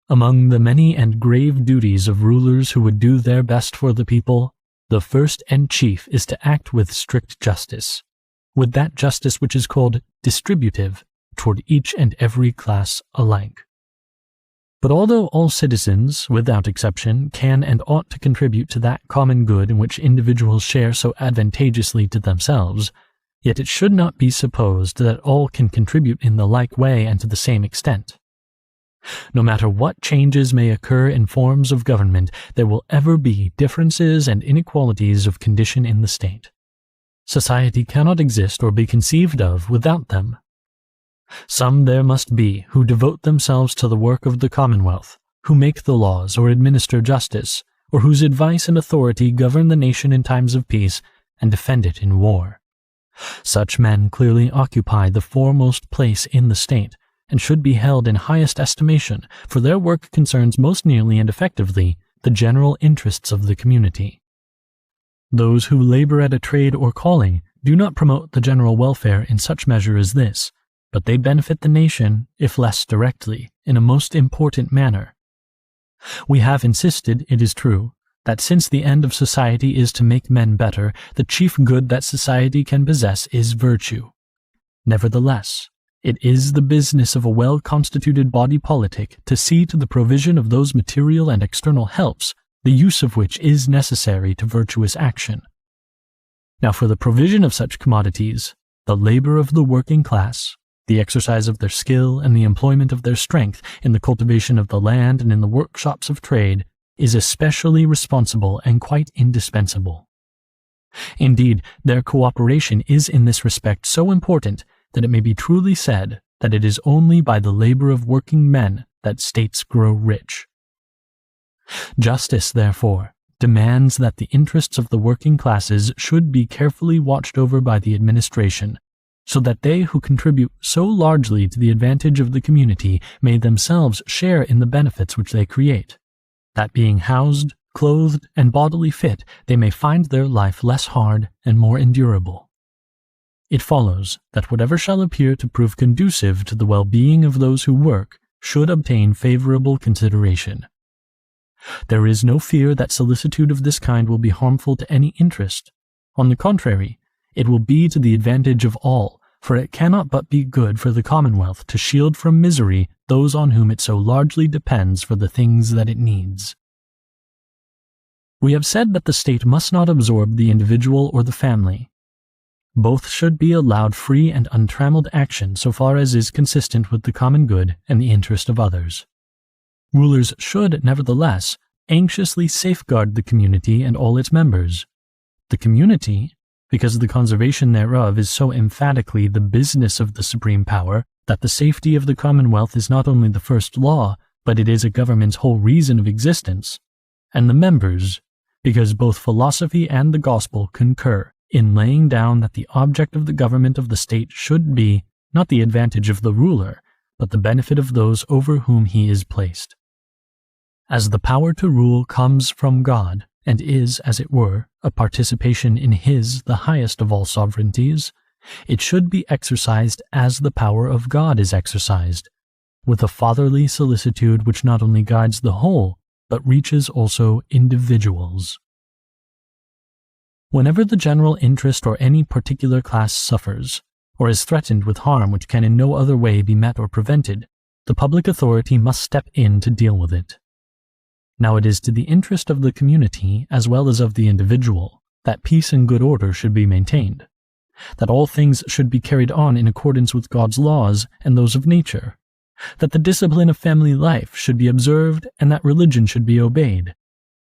Among the many and grave duties of rulers who would do their best for the people, the first and chief is to act with strict justice, with that justice which is called distributive toward each and every class alike. But although all citizens, without exception, can and ought to contribute to that common good in which individuals share so advantageously to themselves, yet it should not be supposed that all can contribute in the like way and to the same extent. No matter what changes may occur in forms of government, there will ever be differences and inequalities of condition in the state. Society cannot exist or be conceived of without them. Some there must be who devote themselves to the work of the commonwealth, who make the laws or administer justice, or whose advice and authority govern the nation in times of peace and defend it in war. Such men clearly occupy the foremost place in the state, and should be held in highest estimation, for their work concerns most nearly and effectively the general interests of the community. Those who labor at a trade or calling do not promote the general welfare in such measure as this, but they benefit the nation, if less directly, in a most important manner. We have insisted, it is true, that since the end of society is to make men better, the chief good that society can possess is virtue. Nevertheless, it is the business of a well-constituted body politic to see to the provision of those material and external helps, the use of which is necessary to virtuous action. Now for the provision of such commodities, the labor of the working class, the exercise of their skill and the employment of their strength in the cultivation of the land and in the workshops of trade, is especially responsible and quite indispensable. Indeed, their cooperation is in this respect so important that it may be truly said that it is only by the labor of working men that states grow rich. Justice, therefore, demands that the interests of the working classes should be carefully watched over by the administration, so that they who contribute so largely to the advantage of the community may themselves share in the benefits which they create, that being housed, clothed, and bodily fit, they may find their life less hard and more endurable. It follows that whatever shall appear to prove conducive to the well-being of those who work should obtain favorable consideration. There is no fear that solicitude of this kind will be harmful to any interest. On the contrary, it will be to the advantage of all, for it cannot but be good for the commonwealth to shield from misery those on whom it so largely depends for the things that it needs. We have said that the state must not absorb the individual or the family. Both should be allowed free and untrammeled action so far as is consistent with the common good and the interest of others. Rulers should, nevertheless, anxiously safeguard the community and all its members. The community, because the conservation thereof is so emphatically the business of the supreme power, that the safety of the commonwealth is not only the first law, but it is a government's whole reason of existence, and the members, because both philosophy and the gospel concur in laying down that the object of the government of the state should be, not the advantage of the ruler, but the benefit of those over whom he is placed. As the power to rule comes from God, and is, as it were, a participation in his, the highest of all sovereignties, it should be exercised as the power of God is exercised, with a fatherly solicitude which not only guides the whole, but reaches also individuals. Whenever the general interest or any particular class suffers, or is threatened with harm which can in no other way be met or prevented, the public authority must step in to deal with it. Now it is to the interest of the community as well as of the individual that peace and good order should be maintained, that all things should be carried on in accordance with God's laws and those of nature, that the discipline of family life should be observed and that religion should be obeyed,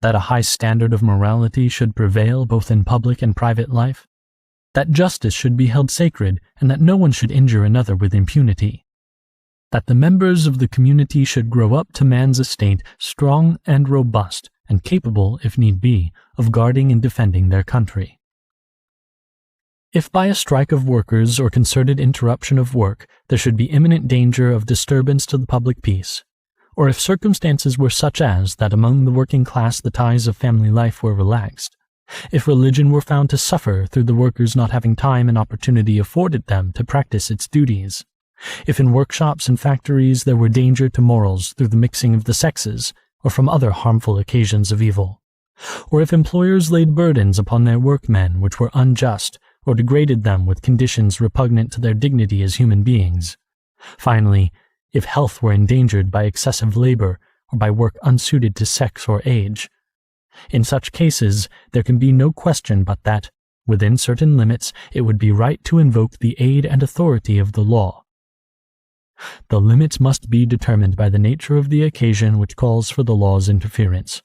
that a high standard of morality should prevail both in public and private life, that justice should be held sacred and that no one should injure another with impunity, that the members of the community should grow up to man's estate strong and robust and capable, if need be, of guarding and defending their country. If by a strike of workers or concerted interruption of work there should be imminent danger of disturbance to the public peace, or if circumstances were such as that among the working class the ties of family life were relaxed, if religion were found to suffer through the workers not having time and opportunity afforded them to practice its duties, if in workshops and factories there were danger to morals through the mixing of the sexes or from other harmful occasions of evil, or if employers laid burdens upon their workmen which were unjust or degraded them with conditions repugnant to their dignity as human beings, finally, if health were endangered by excessive labor or by work unsuited to sex or age, in such cases there can be no question but that, within certain limits, it would be right to invoke the aid and authority of the law. The limits must be determined by the nature of the occasion which calls for the law's interference,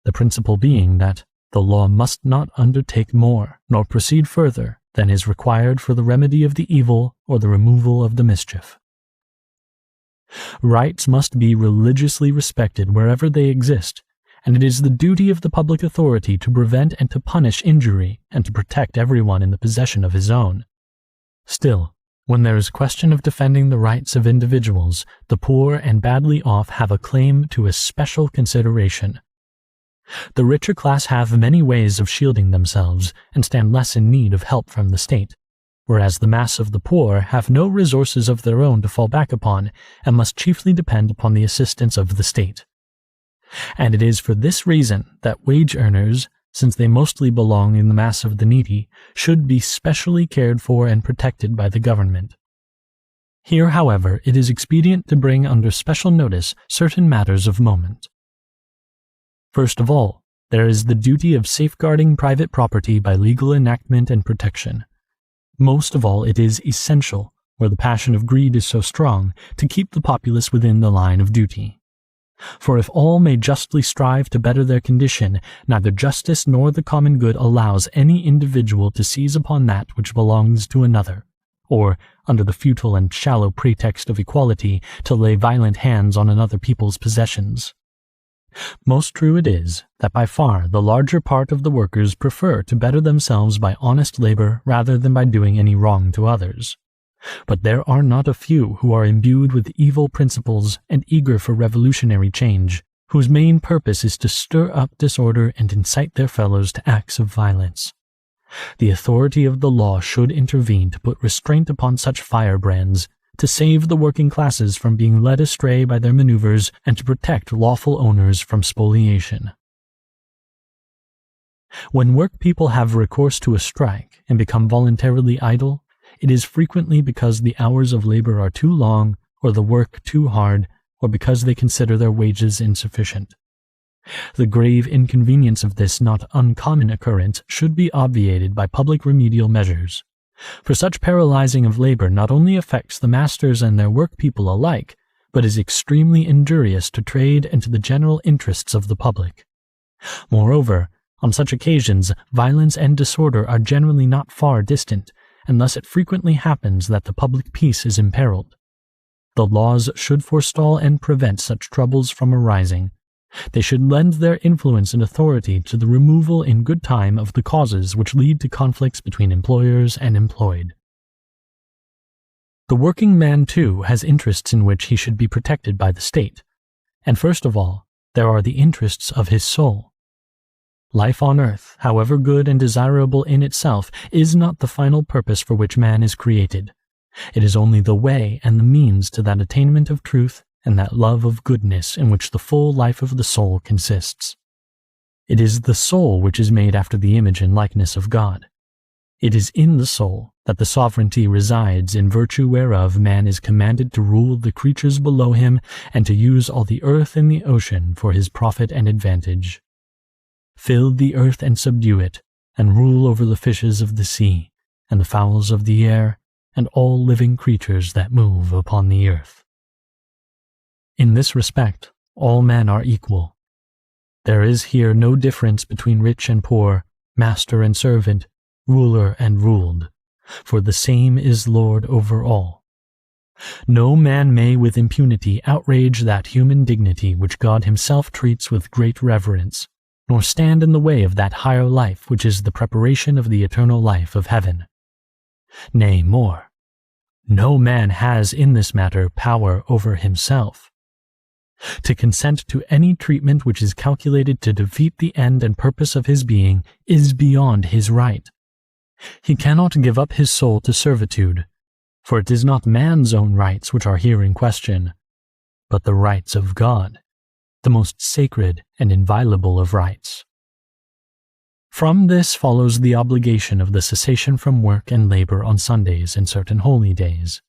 the principle being that the law must not undertake more nor proceed further than is required for the remedy of the evil or the removal of the mischief. Rights must be religiously respected wherever they exist, and it is the duty of the public authority to prevent and to punish injury and to protect everyone in the possession of his own. Still, when there is question of defending the rights of individuals, the poor and badly off have a claim to especial consideration. The richer class have many ways of shielding themselves and stand less in need of help from the state, whereas the mass of the poor have no resources of their own to fall back upon and must chiefly depend upon the assistance of the state. And it is for this reason that wage earners, since they mostly belong in the mass of the needy, should be specially cared for and protected by the government. Here, however, it is expedient to bring under special notice certain matters of moment. First of all, there is the duty of safeguarding private property by legal enactment and protection. Most of all, it is essential, where the passion of greed is so strong, to keep the populace within the line of duty. For if all may justly strive to better their condition, neither justice nor the common good allows any individual to seize upon that which belongs to another, or, under the futile and shallow pretext of equality, to lay violent hands on another people's possessions. Most true it is that by far the larger part of the workers prefer to better themselves by honest labor rather than by doing any wrong to others. But there are not a few who are imbued with evil principles and eager for revolutionary change, whose main purpose is to stir up disorder and incite their fellows to acts of violence. The authority of the law should intervene to put restraint upon such firebrands, to save the working classes from being led astray by their maneuvers, and to protect lawful owners from spoliation. When work people have recourse to a strike and become voluntarily idle, it is frequently because the hours of labor are too long, or the work too hard, or because they consider their wages insufficient. The grave inconvenience of this not uncommon occurrence should be obviated by public remedial measures. For such paralyzing of labor not only affects the masters and their work people alike, but is extremely injurious to trade and to the general interests of the public. Moreover, on such occasions, violence and disorder are generally not far distant, and thus it frequently happens that the public peace is imperiled. The laws should forestall and prevent such troubles from arising. They should lend their influence and authority to the removal in good time of the causes which lead to conflicts between employers and employed. The working man, too, has interests in which he should be protected by the state, and first of all, there are the interests of his soul. Life on earth, however good and desirable in itself, is not the final purpose for which man is created. It is only the way and the means to that attainment of truth and that love of goodness in which the full life of the soul consists. It is the soul which is made after the image and likeness of God. It is in the soul that the sovereignty resides, in virtue whereof man is commanded to rule the creatures below him and to use all the earth and the ocean for his profit and advantage. Fill the earth and subdue it, and rule over the fishes of the sea, and the fowls of the air, and all living creatures that move upon the earth. In this respect, all men are equal. There is here no difference between rich and poor, master and servant, ruler and ruled, for the same is Lord over all. No man may with impunity outrage that human dignity which God himself treats with great reverence, nor stand in the way of that higher life which is the preparation of the eternal life of heaven. Nay, more, no man has in this matter power over himself. To consent to any treatment which is calculated to defeat the end and purpose of his being is beyond his right. He cannot give up his soul to servitude, for it is not man's own rights which are here in question, but the rights of God, the most sacred and inviolable of rights. From this follows the obligation of the cessation from work and labor on Sundays and certain holy days.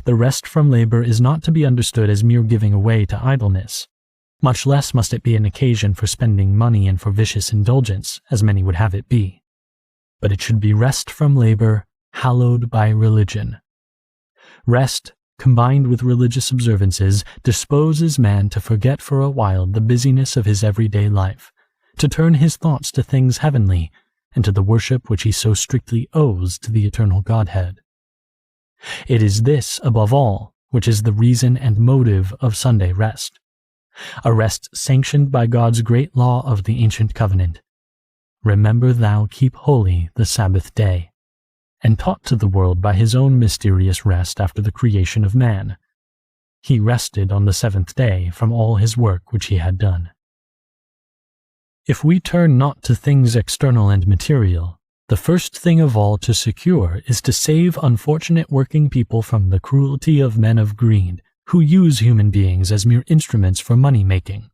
The rest from labor is not to be understood as mere giving away to idleness. Much less must it be an occasion for spending money and for vicious indulgence, as many would have it be. But it should be rest from labor, hallowed by religion. Rest, combined with religious observances, disposes man to forget for a while the busyness of his everyday life, to turn his thoughts to things heavenly, and to the worship which he so strictly owes to the eternal Godhead. It is this, above all, which is the reason and motive of Sunday rest, a rest sanctioned by God's great law of the ancient covenant. Remember thou keep holy the Sabbath day, and taught to the world by his own mysterious rest after the creation of man. He rested on the seventh day from all his work which he had done. If we turn not to things external and material, the first thing of all to secure is to save unfortunate working people from the cruelty of men of greed, who use human beings as mere instruments for money-making.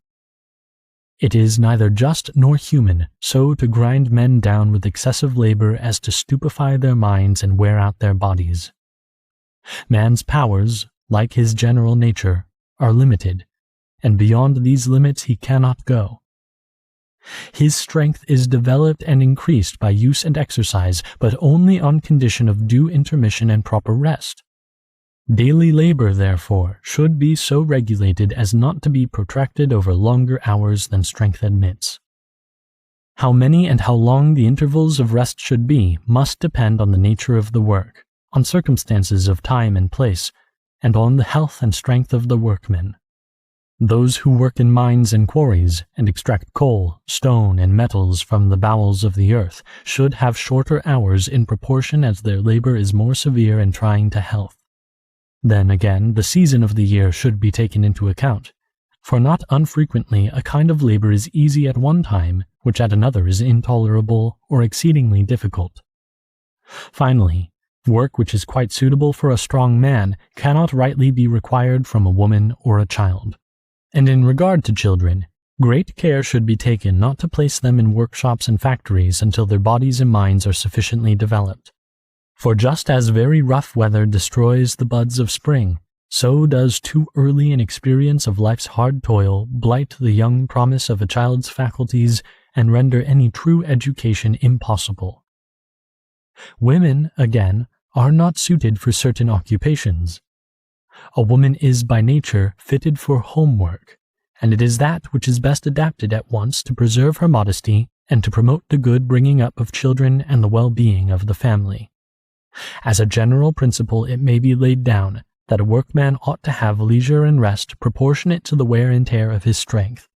It is neither just nor human so to grind men down with excessive labor as to stupefy their minds and wear out their bodies. Man's powers, like his general nature, are limited, and beyond these limits he cannot go. His strength is developed and increased by use and exercise, but only on condition of due intermission and proper rest. Daily labor, therefore, should be so regulated as not to be protracted over longer hours than strength admits. How many and how long the intervals of rest should be must depend on the nature of the work, on circumstances of time and place, and on the health and strength of the workmen. Those who work in mines and quarries, and extract coal, stone, and metals from the bowels of the earth, should have shorter hours in proportion as their labor is more severe and trying to health. Then again, the season of the year should be taken into account, for not unfrequently a kind of labor is easy at one time, which at another is intolerable or exceedingly difficult. Finally, work which is quite suitable for a strong man cannot rightly be required from a woman or a child. And in regard to children, great care should be taken not to place them in workshops and factories until their bodies and minds are sufficiently developed. For just as very rough weather destroys the buds of spring, so does too early an experience of life's hard toil blight the young promise of a child's faculties and render any true education impossible. Women, again, are not suited for certain occupations. A woman is by nature fitted for homework, and it is that which is best adapted at once to preserve her modesty and to promote the good bringing up of children and the well-being of the family. As a general principle, it may be laid down that a workman ought to have leisure and rest proportionate to the wear and tear of his strength,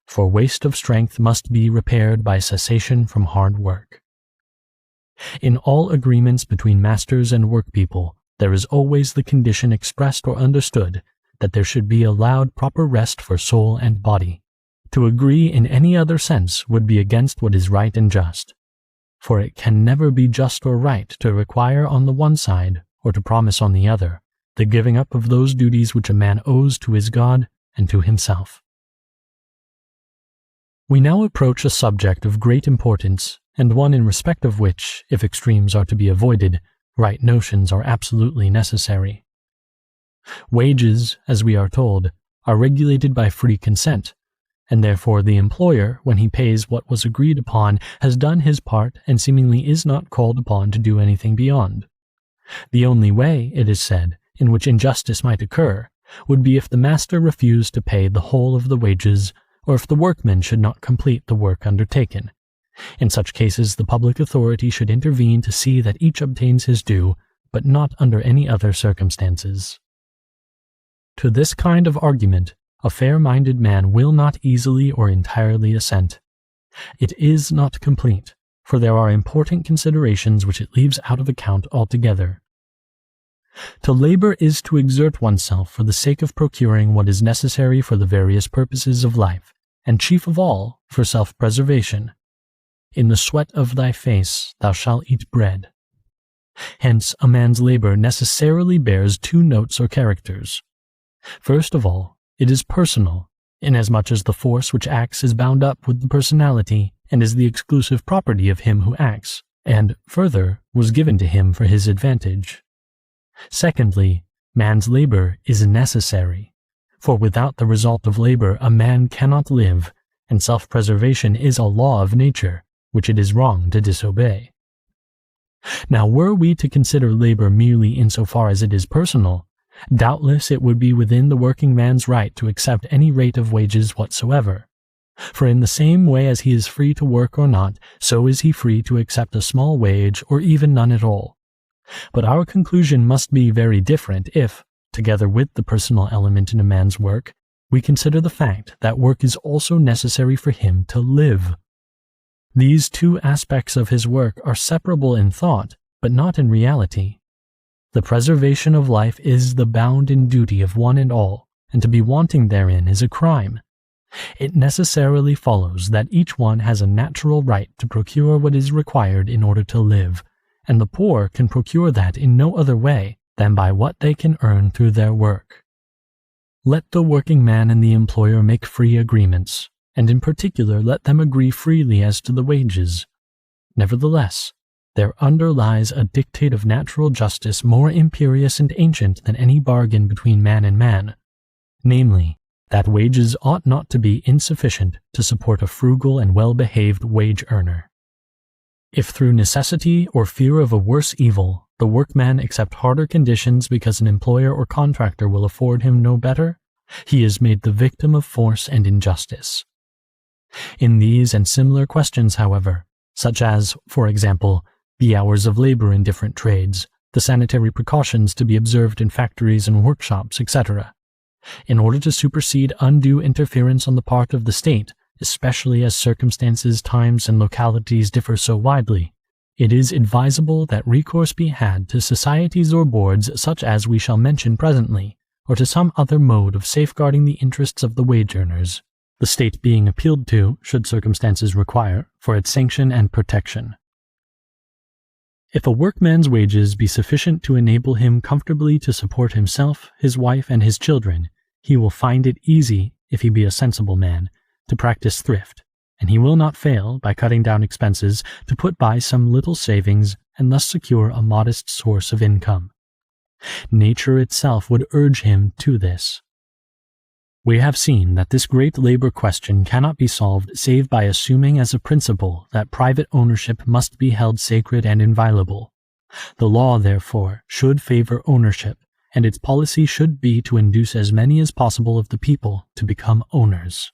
for waste of strength must be repaired by cessation from hard work. In all agreements between masters and workpeople, there is always the condition expressed or understood that there should be allowed proper rest for soul and body. To agree in any other sense would be against what is right and just, for it can never be just or right to require on the one side, or to promise on the other, the giving up of those duties which a man owes to his God and to himself. We now approach a subject of great importance, and one in respect of which, if extremes are to be avoided, right notions are absolutely necessary. Wages, as we are told, are regulated by free consent, and therefore the employer, when he pays what was agreed upon, has done his part and seemingly is not called upon to do anything beyond. The only way, it is said, in which injustice might occur, would be if the master refused to pay the whole of the wages, or if the workman should not complete the work undertaken. In such cases the public authority should intervene to see that each obtains his due, but not under any other circumstances. To this kind of argument, a fair-minded man will not easily or entirely assent. It is not complete, for there are important considerations which it leaves out of account altogether. To labor is to exert oneself for the sake of procuring what is necessary for the various purposes of life, and chief of all, for self-preservation. In the sweat of thy face thou shalt eat bread. Hence, a man's labor necessarily bears two notes or characters. First of all, it is personal, inasmuch as the force which acts is bound up with the personality and is the exclusive property of him who acts, and, further, was given to him for his advantage. Secondly, man's labor is necessary, for without the result of labor a man cannot live, and self-preservation is a law of nature, which it is wrong to disobey. Now, were we to consider labor merely insofar as it is personal, doubtless it would be within the working man's right to accept any rate of wages whatsoever. For in the same way as he is free to work or not, so is he free to accept a small wage or even none at all. But our conclusion must be very different if, together with the personal element in a man's work, we consider the fact that work is also necessary for him to live. These two aspects of his work are separable in thought, but not in reality. The preservation of life is the bounden duty of one and all, and to be wanting therein is a crime. It necessarily follows that each one has a natural right to procure what is required in order to live, and the poor can procure that in no other way than by what they can earn through their work. Let the working man and the employer make free agreements, and in particular let them agree freely as to the wages. Nevertheless, there underlies a dictate of natural justice more imperious and ancient than any bargain between man and man, namely, that wages ought not to be insufficient to support a frugal and well-behaved wage-earner. If through necessity or fear of a worse evil, the workman accept harder conditions because an employer or contractor will afford him no better, he is made the victim of force and injustice. In these and similar questions, however, such as, for example, the hours of labor in different trades, the sanitary precautions to be observed in factories and workshops, etc., in order to supersede undue interference on the part of the state, especially as circumstances, times, and localities differ so widely, it is advisable that recourse be had to societies or boards such as we shall mention presently, or to some other mode of safeguarding the interests of the wage-earners, the state being appealed to, should circumstances require, for its sanction and protection. If a workman's wages be sufficient to enable him comfortably to support himself, his wife, and his children, he will find it easy, if he be a sensible man, to practice thrift, and he will not fail, by cutting down expenses, to put by some little savings and thus secure a modest source of income. Nature itself would urge him to this. We have seen that this great labor question cannot be solved save by assuming as a principle that private ownership must be held sacred and inviolable. The law, therefore, should favor ownership, and its policy should be to induce as many as possible of the people to become owners.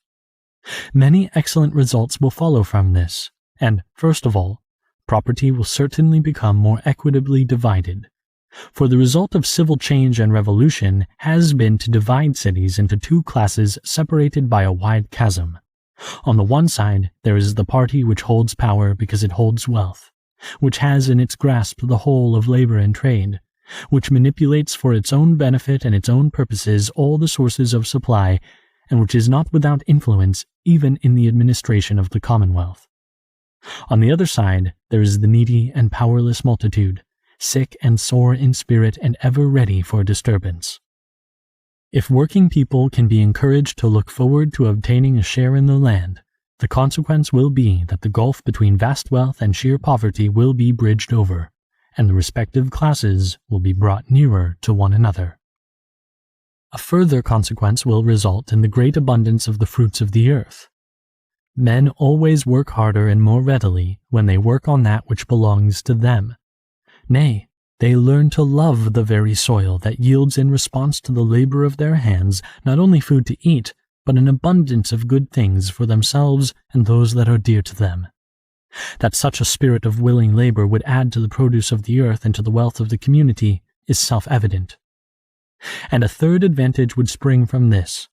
Many excellent results will follow from this, and, first of all, property will certainly become more equitably divided. For the result of civil change and revolution has been to divide cities into two classes separated by a wide chasm. On the one side, there is the party which holds power because it holds wealth, which has in its grasp the whole of labor and trade, which manipulates for its own benefit and its own purposes all the sources of supply, and which is not without influence even in the administration of the commonwealth. On the other side, there is the needy and powerless multitude, sick and sore in spirit and ever ready for disturbance. If working people can be encouraged to look forward to obtaining a share in the land, the consequence will be that the gulf between vast wealth and sheer poverty will be bridged over, and the respective classes will be brought nearer to one another. A further consequence will result in the great abundance of the fruits of the earth. Men always work harder and more readily when they work on that which belongs to them. Nay, they learn to love the very soil that yields in response to the labor of their hands not only food to eat, but an abundance of good things for themselves and those that are dear to them. That such a spirit of willing labor would add to the produce of the earth and to the wealth of the community is self-evident. And a third advantage would spring from this.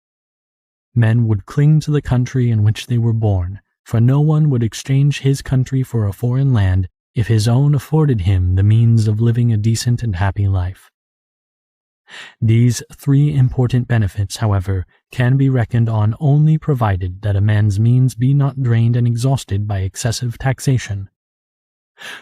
Men would cling to the country in which they were born, for no one would exchange his country for a foreign land if his own afforded him the means of living a decent and happy life. These three important benefits, however, can be reckoned on only provided that a man's means be not drained and exhausted by excessive taxation.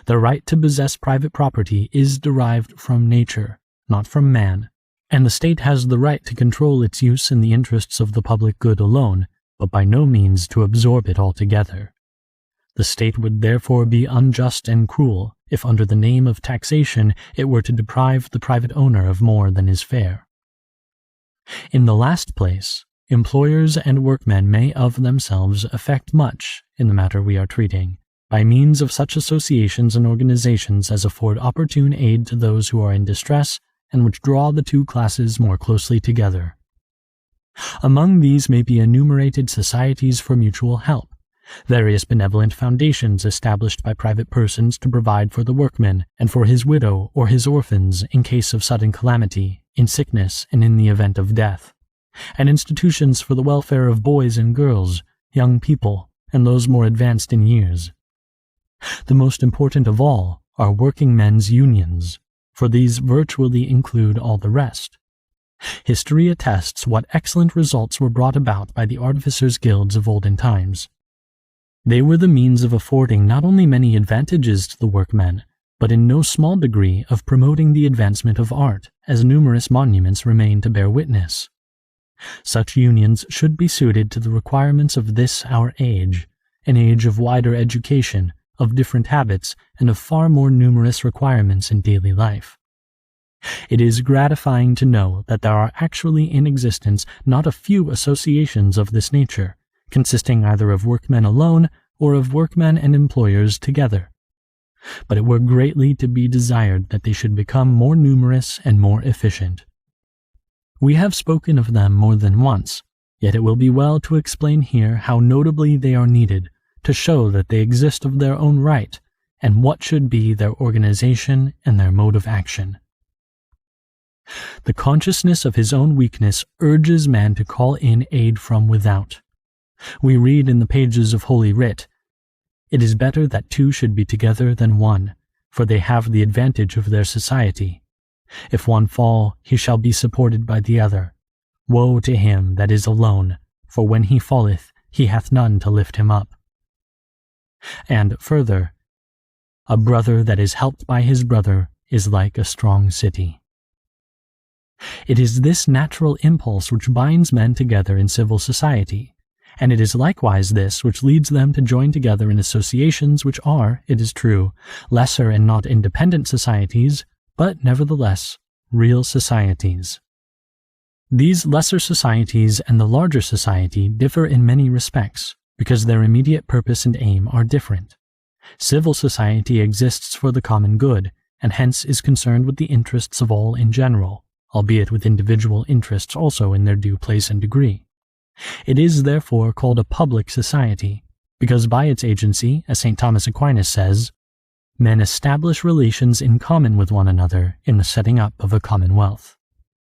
The right to possess private property is derived from nature, not from man, and the state has the right to control its use in the interests of the public good alone, but by no means to absorb it altogether. The state would therefore be unjust and cruel if under the name of taxation it were to deprive the private owner of more than is fair. In the last place, employers and workmen may of themselves effect much in the matter we are treating, by means of such associations and organizations as afford opportune aid to those who are in distress and which draw the two classes more closely together. Among these may be enumerated societies for mutual help, various benevolent foundations established by private persons to provide for the workman and for his widow or his orphans in case of sudden calamity, in sickness, and in the event of death, and institutions for the welfare of boys and girls, young people, and those more advanced in years. The most important of all are working men's unions, for these virtually include all the rest. History attests what excellent results were brought about by the artificers' guilds of olden times. They were the means of affording not only many advantages to the workmen, but in no small degree of promoting the advancement of art, as numerous monuments remain to bear witness. Such unions should be suited to the requirements of this our age, an age of wider education, of different habits, and of far more numerous requirements in daily life. It is gratifying to know that there are actually in existence not a few associations of this nature, consisting either of workmen alone or of workmen and employers together. But it were greatly to be desired that they should become more numerous and more efficient. We have spoken of them more than once, yet it will be well to explain here how notably they are needed, to show that they exist of their own right, and what should be their organization and their mode of action. The consciousness of his own weakness urges man to call in aid from without. We read in the pages of Holy Writ, "It is better that two should be together than one, for they have the advantage of their society. If one fall, he shall be supported by the other. Woe to him that is alone, for when he falleth, he hath none to lift him up." And further, "A brother that is helped by his brother is like a strong city." It is this natural impulse which binds men together in civil society, and it is likewise this which leads them to join together in associations which are, it is true, lesser and not independent societies, but nevertheless real societies. These lesser societies and the larger society differ in many respects, because their immediate purpose and aim are different. Civil society exists for the common good, and hence is concerned with the interests of all in general, albeit with individual interests also in their due place and degree. It is therefore called a public society, because by its agency, as St. Thomas Aquinas says, men establish relations in common with one another in the setting up of a commonwealth.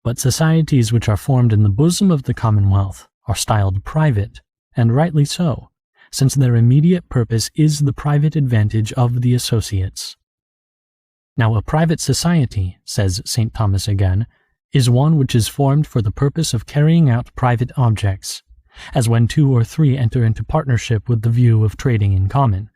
But societies which are formed in the bosom of the commonwealth are styled private, and rightly so, since their immediate purpose is the private advantage of the associates. Now a private society, says St. Thomas again, is one which is formed for the purpose of carrying out private objects, as when 2 or 3 enter into partnership with the view of trading in common.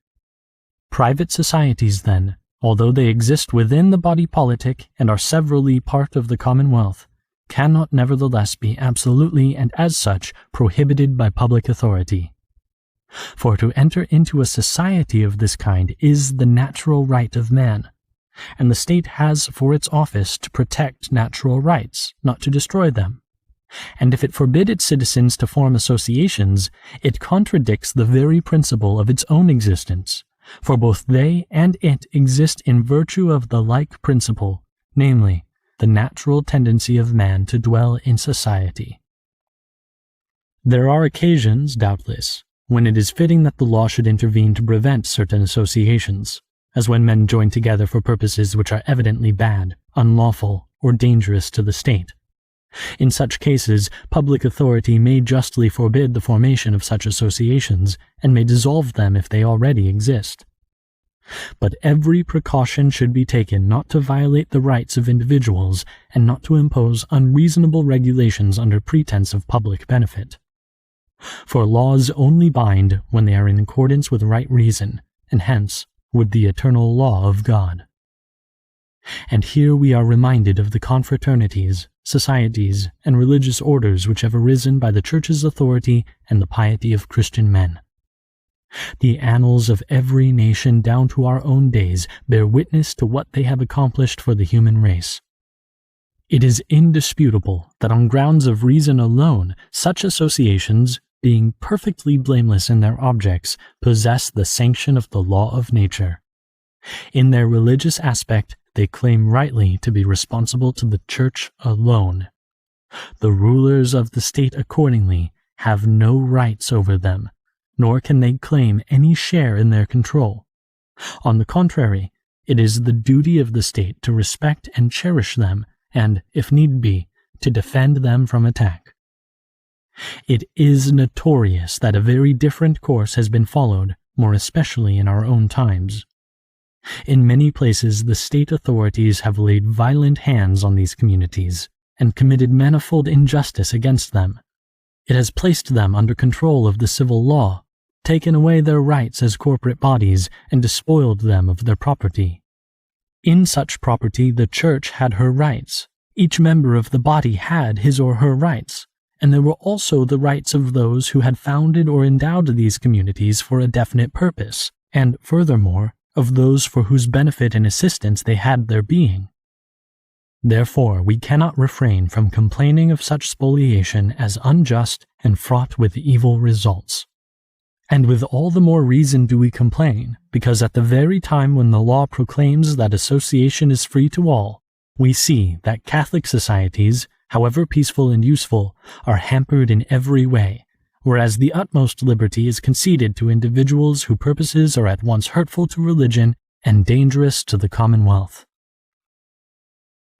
Private societies, then, although they exist within the body politic and are severally part of the commonwealth, cannot nevertheless be absolutely and as such prohibited by public authority. For to enter into a society of this kind is the natural right of man, and the state has for its office to protect natural rights, not to destroy them. And if it forbid its citizens to form associations, it contradicts the very principle of its own existence, for both they and it exist in virtue of the like principle, namely, the natural tendency of man to dwell in society. There are occasions, doubtless, when it is fitting that the law should intervene to prevent certain associations, as when men join together for purposes which are evidently bad, unlawful, or dangerous to the state. In such cases, public authority may justly forbid the formation of such associations, and may dissolve them if they already exist. But every precaution should be taken not to violate the rights of individuals, and not to impose unreasonable regulations under pretense of public benefit. For laws only bind when they are in accordance with right reason, and hence with the eternal law of God. And here we are reminded of the confraternities, societies, and religious orders which have arisen by the Church's authority and the piety of Christian men. The annals of every nation down to our own days bear witness to what they have accomplished for the human race. It is indisputable that on grounds of reason alone, such associations, being perfectly blameless in their objects, possess the sanction of the law of nature. In their religious aspect, they claim rightly to be responsible to the Church alone. The rulers of the state, accordingly, have no rights over them, nor can they claim any share in their control. On the contrary, it is the duty of the state to respect and cherish them, and, if need be, to defend them from attack. It is notorious that a very different course has been followed, more especially in our own times. In many places the state authorities have laid violent hands on these communities, and committed manifold injustice against them. It has placed them under control of the civil law, taken away their rights as corporate bodies, and despoiled them of their property. In such property the Church had her rights, each member of the body had his or her rights, and there were also the rights of those who had founded or endowed these communities for a definite purpose, and, furthermore, of those for whose benefit and assistance they had their being. Therefore, we cannot refrain from complaining of such spoliation as unjust and fraught with evil results. And with all the more reason do we complain, because at the very time when the law proclaims that association is free to all, we see that Catholic societies, however peaceful and useful, are hampered in every way, whereas the utmost liberty is conceded to individuals whose purposes are at once hurtful to religion and dangerous to the commonwealth.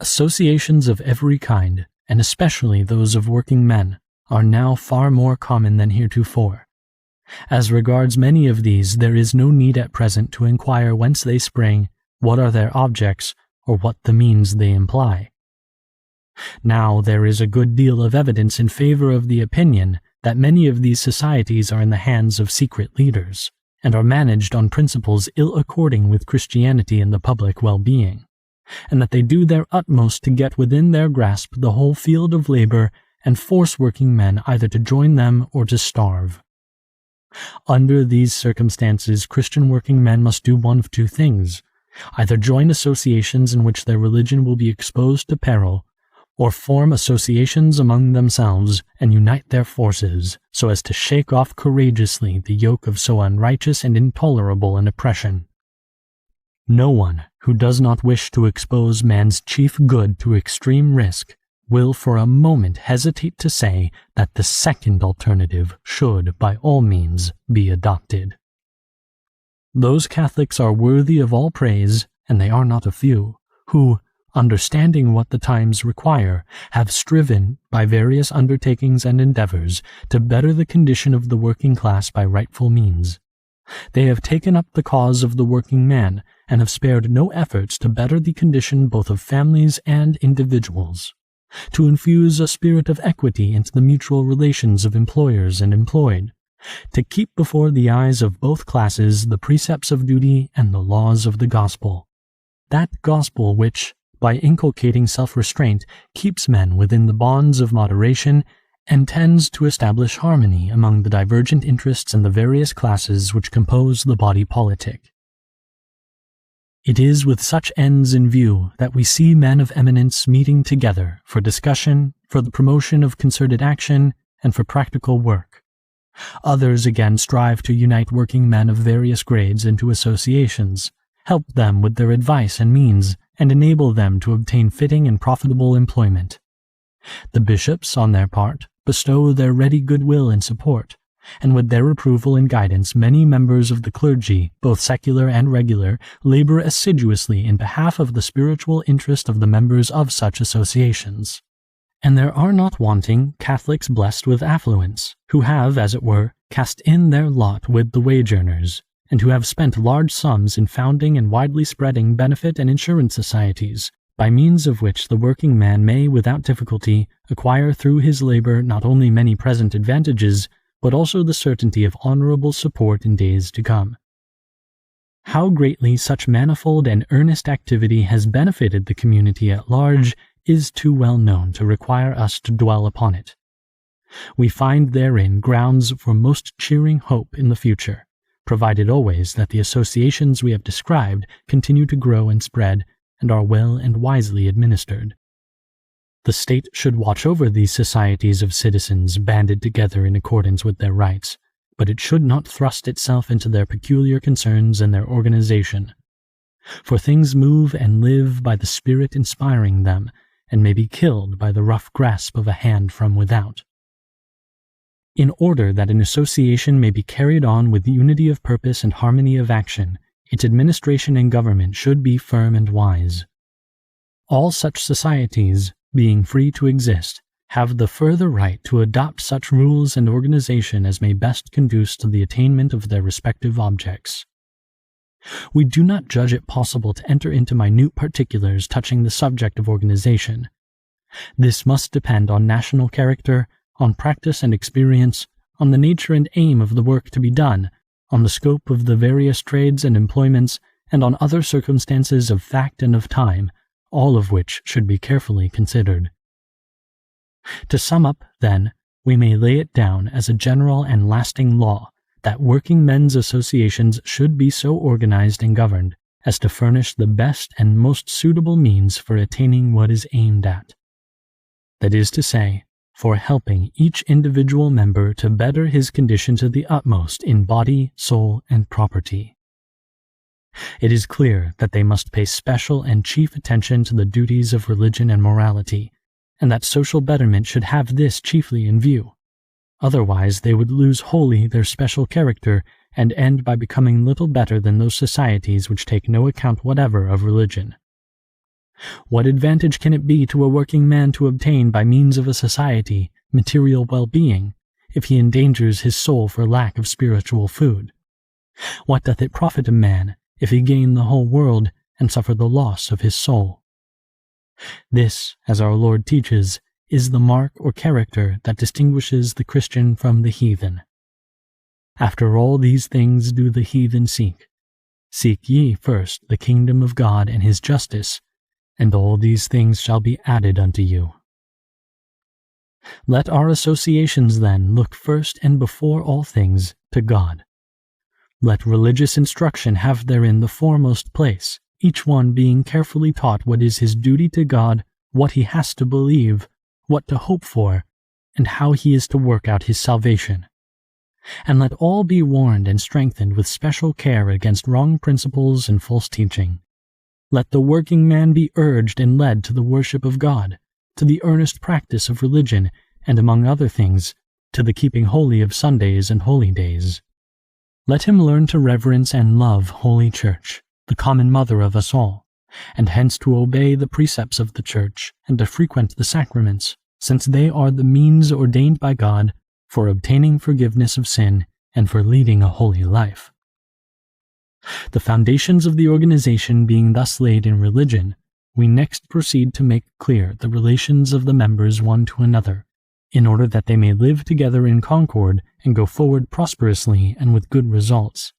Associations of every kind, and especially those of working men, are now far more common than heretofore. As regards many of these, there is no need at present to inquire whence they spring, what are their objects, or what the means they imply. Now there is a good deal of evidence in favor of the opinion that many of these societies are in the hands of secret leaders, and are managed on principles ill according with Christianity and the public well-being, and that they do their utmost to get within their grasp the whole field of labor and force working men either to join them or to starve. Under these circumstances, Christian working men must do one of two things: either join associations in which their religion will be exposed to peril, or form associations among themselves and unite their forces so as to shake off courageously the yoke of so unrighteous and intolerable an oppression. No one who does not wish to expose man's chief good to extreme risk will for a moment hesitate to say that the second alternative should by all means be adopted. Those Catholics are worthy of all praise, and they are not a few, who, understanding what the times require, have striven, by various undertakings and endeavors, to better the condition of the working class by rightful means. They have taken up the cause of the working man, and have spared no efforts to better the condition both of families and individuals, to infuse a spirit of equity into the mutual relations of employers and employed, to keep before the eyes of both classes the precepts of duty and the laws of the gospel, that gospel which, by inculcating self-restraint, keeps men within the bonds of moderation, and tends to establish harmony among the divergent interests and the various classes which compose the body politic. It is with such ends in view that we see men of eminence meeting together for discussion, for the promotion of concerted action, and for practical work. Others again strive to unite working men of various grades into associations, help them with their advice and means, and enable them to obtain fitting and profitable employment. The bishops, on their part, bestow their ready goodwill and support, and with their approval and guidance many members of the clergy, both secular and regular, labor assiduously in behalf of the spiritual interest of the members of such associations. And there are not wanting Catholics blessed with affluence, who have, as it were, cast in their lot with the wage earners, and who have spent large sums in founding and widely spreading benefit and insurance societies, by means of which the working man may without difficulty acquire through his labor not only many present advantages, but also the certainty of honorable support in days to come. How greatly such manifold and earnest activity has benefited the community at large is too well known to require us to dwell upon it. We find therein grounds for most cheering hope in the future, provided always that the associations we have described continue to grow and spread, and are well and wisely administered. The state should watch over these societies of citizens banded together in accordance with their rights, but it should not thrust itself into their peculiar concerns and their organization. For things move and live by the spirit inspiring them, and may be killed by the rough grasp of a hand from without. In order that an association may be carried on with unity of purpose and harmony of action, its administration and government should be firm and wise. All such societies, being free to exist, have the further right to adopt such rules and organization as may best conduce to the attainment of their respective objects. We do not judge it possible to enter into minute particulars touching the subject of organization. This must depend on national character, on practice and experience, on the nature and aim of the work to be done, on the scope of the various trades and employments, and on other circumstances of fact and of time, all of which should be carefully considered. To sum up, then, we may lay it down as a general and lasting law that working men's associations should be so organized and governed as to furnish the best and most suitable means for attaining what is aimed at. That is to say, for helping each individual member to better his condition to the utmost in body, soul, and property. It is clear that they must pay special and chief attention to the duties of religion and morality, and that social betterment should have this chiefly in view. Otherwise they would lose wholly their special character and end by becoming little better than those societies which take no account whatever of religion. What advantage can it be to a working man to obtain by means of a society material well-being, if he endangers his soul for lack of spiritual food? What doth it profit a man, if he gain the whole world and suffer the loss of his soul? This, as our Lord teaches, is the mark or character that distinguishes the Christian from the heathen. After all these things do the heathen seek. Seek ye first the kingdom of God and his justice, and all these things shall be added unto you. Let our associations, then, look first and before all things to God. Let religious instruction have therein the foremost place, each one being carefully taught what is his duty to God, what he has to believe, what to hope for, and how he is to work out his salvation. And let all be warned and strengthened with special care against wrong principles and false teaching. Let the working man be urged and led to the worship of God, to the earnest practice of religion, and among other things, to the keeping holy of Sundays and holy days. Let him learn to reverence and love Holy Church, the common mother of us all, and hence to obey the precepts of the Church, and to frequent the sacraments, since they are the means ordained by God for obtaining forgiveness of sin and for leading a holy life. The foundations of the organization being thus laid in religion, we next proceed to make clear the relations of the members one to another, in order that they may live together in concord and go forward prosperously and with good results.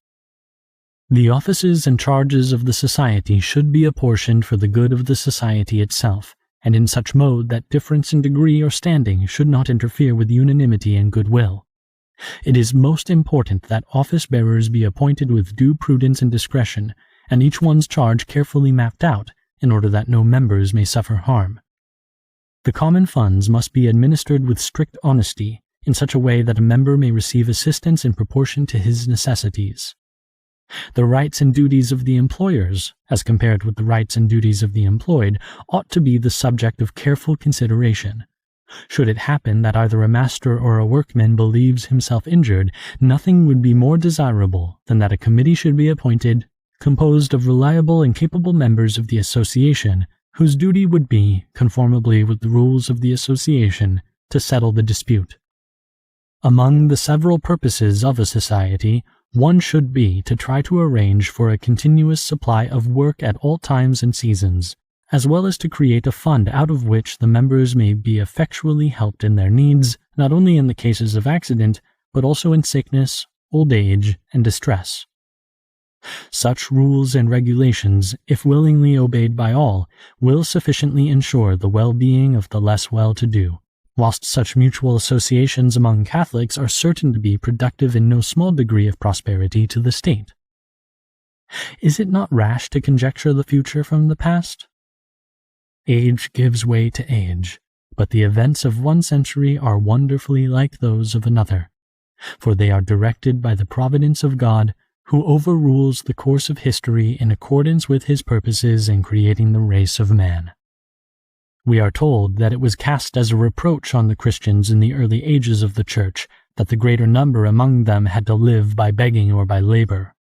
The offices and charges of the society should be apportioned for the good of the society itself, and in such mode that difference in degree or standing should not interfere with unanimity and goodwill. It is most important that office-bearers be appointed with due prudence and discretion, and each one's charge carefully mapped out, in order that no members may suffer harm. The common funds must be administered with strict honesty, in such a way that a member may receive assistance in proportion to his necessities. The rights and duties of the employers, as compared with the rights and duties of the employed, ought to be the subject of careful consideration. Should it happen that either a master or a workman believes himself injured, nothing would be more desirable than that a committee should be appointed, composed of reliable and capable members of the association, whose duty would be, conformably with the rules of the association, to settle the dispute. Among the several purposes of a society, one should be to try to arrange for a continuous supply of work at all times and seasons, as well as to create a fund out of which the members may be effectually helped in their needs, not only in the cases of accident, but also in sickness, old age, and distress. Such rules and regulations, if willingly obeyed by all, will sufficiently ensure the well-being of the less well-to-do, whilst such mutual associations among Catholics are certain to be productive in no small degree of prosperity to the state. Is it not rash to conjecture the future from the past? Age gives way to age, but the events of one century are wonderfully like those of another, for they are directed by the providence of God, who overrules the course of history in accordance with his purposes in creating the race of man. We are told that it was cast as a reproach on the Christians in the early ages of the Church that the greater number among them had to live by begging or by labor.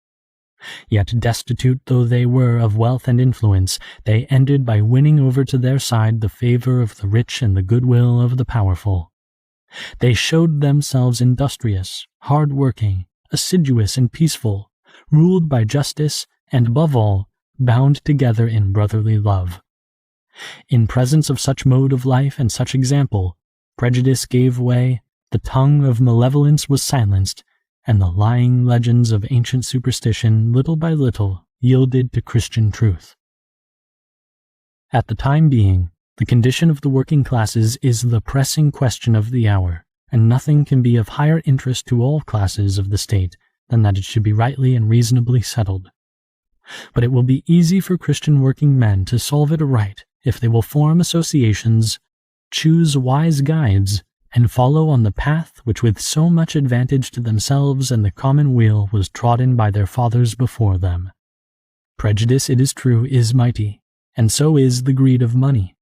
Yet destitute though they were of wealth and influence, they ended by winning over to their side the favor of the rich and the goodwill of the powerful. They showed themselves industrious, hard-working, assiduous and peaceful, ruled by justice, and above all, bound together in brotherly love. In presence of such mode of life and such example, prejudice gave way, the tongue of malevolence was silenced, and the lying legends of ancient superstition little by little yielded to Christian truth. At the time being, the condition of the working classes is the pressing question of the hour, and nothing can be of higher interest to all classes of the state than that it should be rightly and reasonably settled. But it will be easy for Christian working men to solve it aright if they will form associations, choose wise guides, and follow on the path which with so much advantage to themselves and the common weal was trodden by their fathers before them. Prejudice, it is true, is mighty, and so is the greed of money.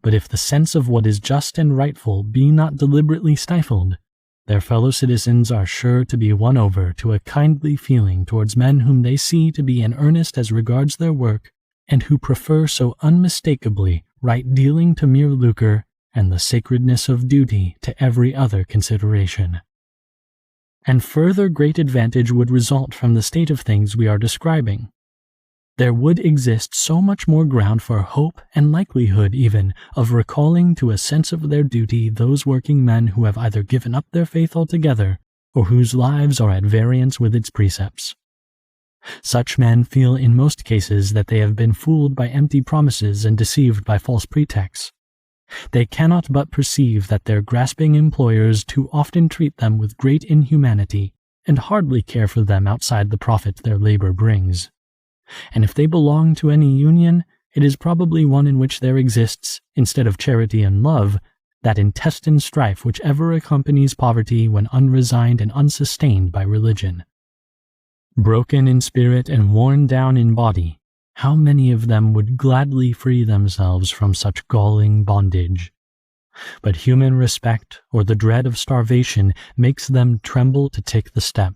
But if the sense of what is just and rightful be not deliberately stifled, their fellow citizens are sure to be won over to a kindly feeling towards men whom they see to be in earnest as regards their work, and who prefer so unmistakably right dealing to mere lucre, and the sacredness of duty to every other consideration. And further great advantage would result from the state of things we are describing. There would exist so much more ground for hope and likelihood even of recalling to a sense of their duty those working men who have either given up their faith altogether, or whose lives are at variance with its precepts. Such men feel in most cases that they have been fooled by empty promises and deceived by false pretexts. They cannot but perceive that their grasping employers too often treat them with great inhumanity, and hardly care for them outside the profit their labor brings. And if they belong to any union, it is probably one in which there exists, instead of charity and love, that intestine strife which ever accompanies poverty when unresigned and unsustained by religion. Broken in spirit and worn down in body, how many of them would gladly free themselves from such galling bondage? But human respect or the dread of starvation makes them tremble to take the step.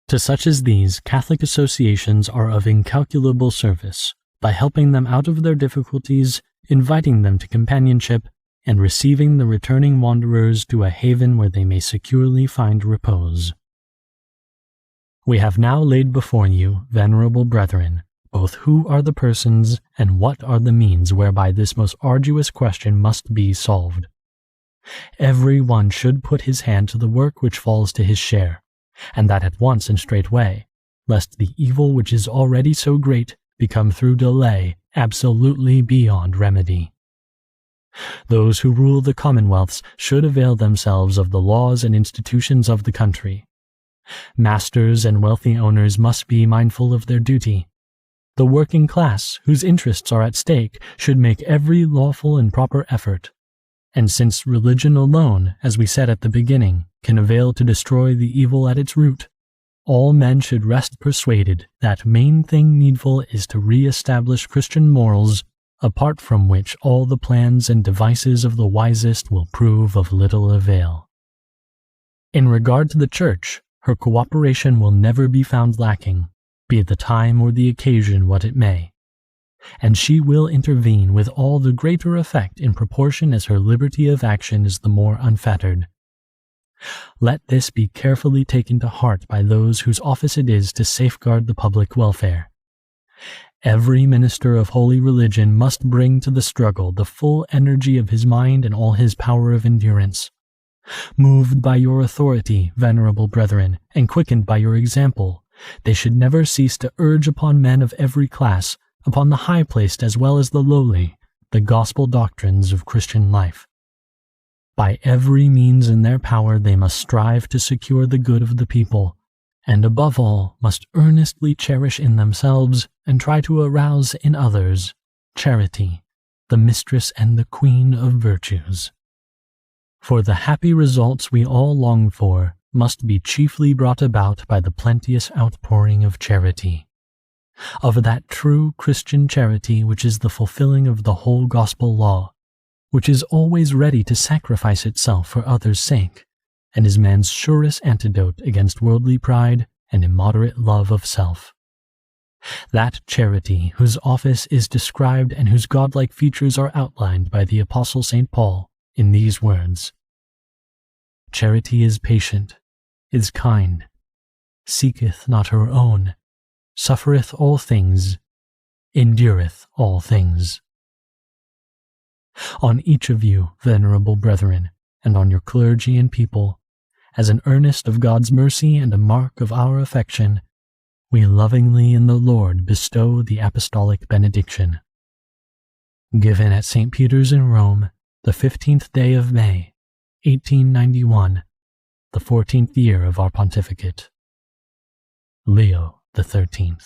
To such as these, Catholic associations are of incalculable service, by helping them out of their difficulties, inviting them to companionship, and receiving the returning wanderers to a haven where they may securely find repose. We have now laid before you, venerable brethren, both who are the persons and what are the means whereby this most arduous question must be solved. Every one should put his hand to the work which falls to his share, and that at once and straightway, lest the evil which is already so great become through delay absolutely beyond remedy. Those who rule the commonwealths should avail themselves of the laws and institutions of the country. Masters and wealthy owners must be mindful of their duty. The working class, whose interests are at stake, should make every lawful and proper effort. And since religion alone, as we said at the beginning, can avail to destroy the evil at its root, all men should rest persuaded that main thing needful is to re-establish Christian morals, apart from which all the plans and devices of the wisest will prove of little avail. In regard to the Church, her cooperation will never be found lacking, be the time or the occasion what it may, and she will intervene with all the greater effect in proportion as her liberty of action is the more unfettered. Let this be carefully taken to heart by those whose office it is to safeguard the public welfare. Every minister of holy religion must bring to the struggle the full energy of his mind and all his power of endurance. Moved by your authority, venerable brethren, and quickened by your example, they should never cease to urge upon men of every class, upon the high-placed as well as the lowly, the gospel doctrines of Christian life. By every means in their power they must strive to secure the good of the people, and above all must earnestly cherish in themselves and try to arouse in others charity, the mistress and the queen of virtues. For the happy results we all long for must be chiefly brought about by the plenteous outpouring of charity, of that true Christian charity which is the fulfilling of the whole gospel law, which is always ready to sacrifice itself for others' sake, and is man's surest antidote against worldly pride and immoderate love of self. That charity whose office is described and whose godlike features are outlined by the Apostle St. Paul in these words: "Charity is patient, is kind, seeketh not her own, suffereth all things, endureth all things." On each of you, venerable brethren, and on your clergy and people, as an earnest of God's mercy and a mark of our affection, we lovingly in the Lord bestow the apostolic benediction. Given at St. Peter's in Rome, the 15th day of May, 1891, the 14th year of our pontificate. Leo XIII.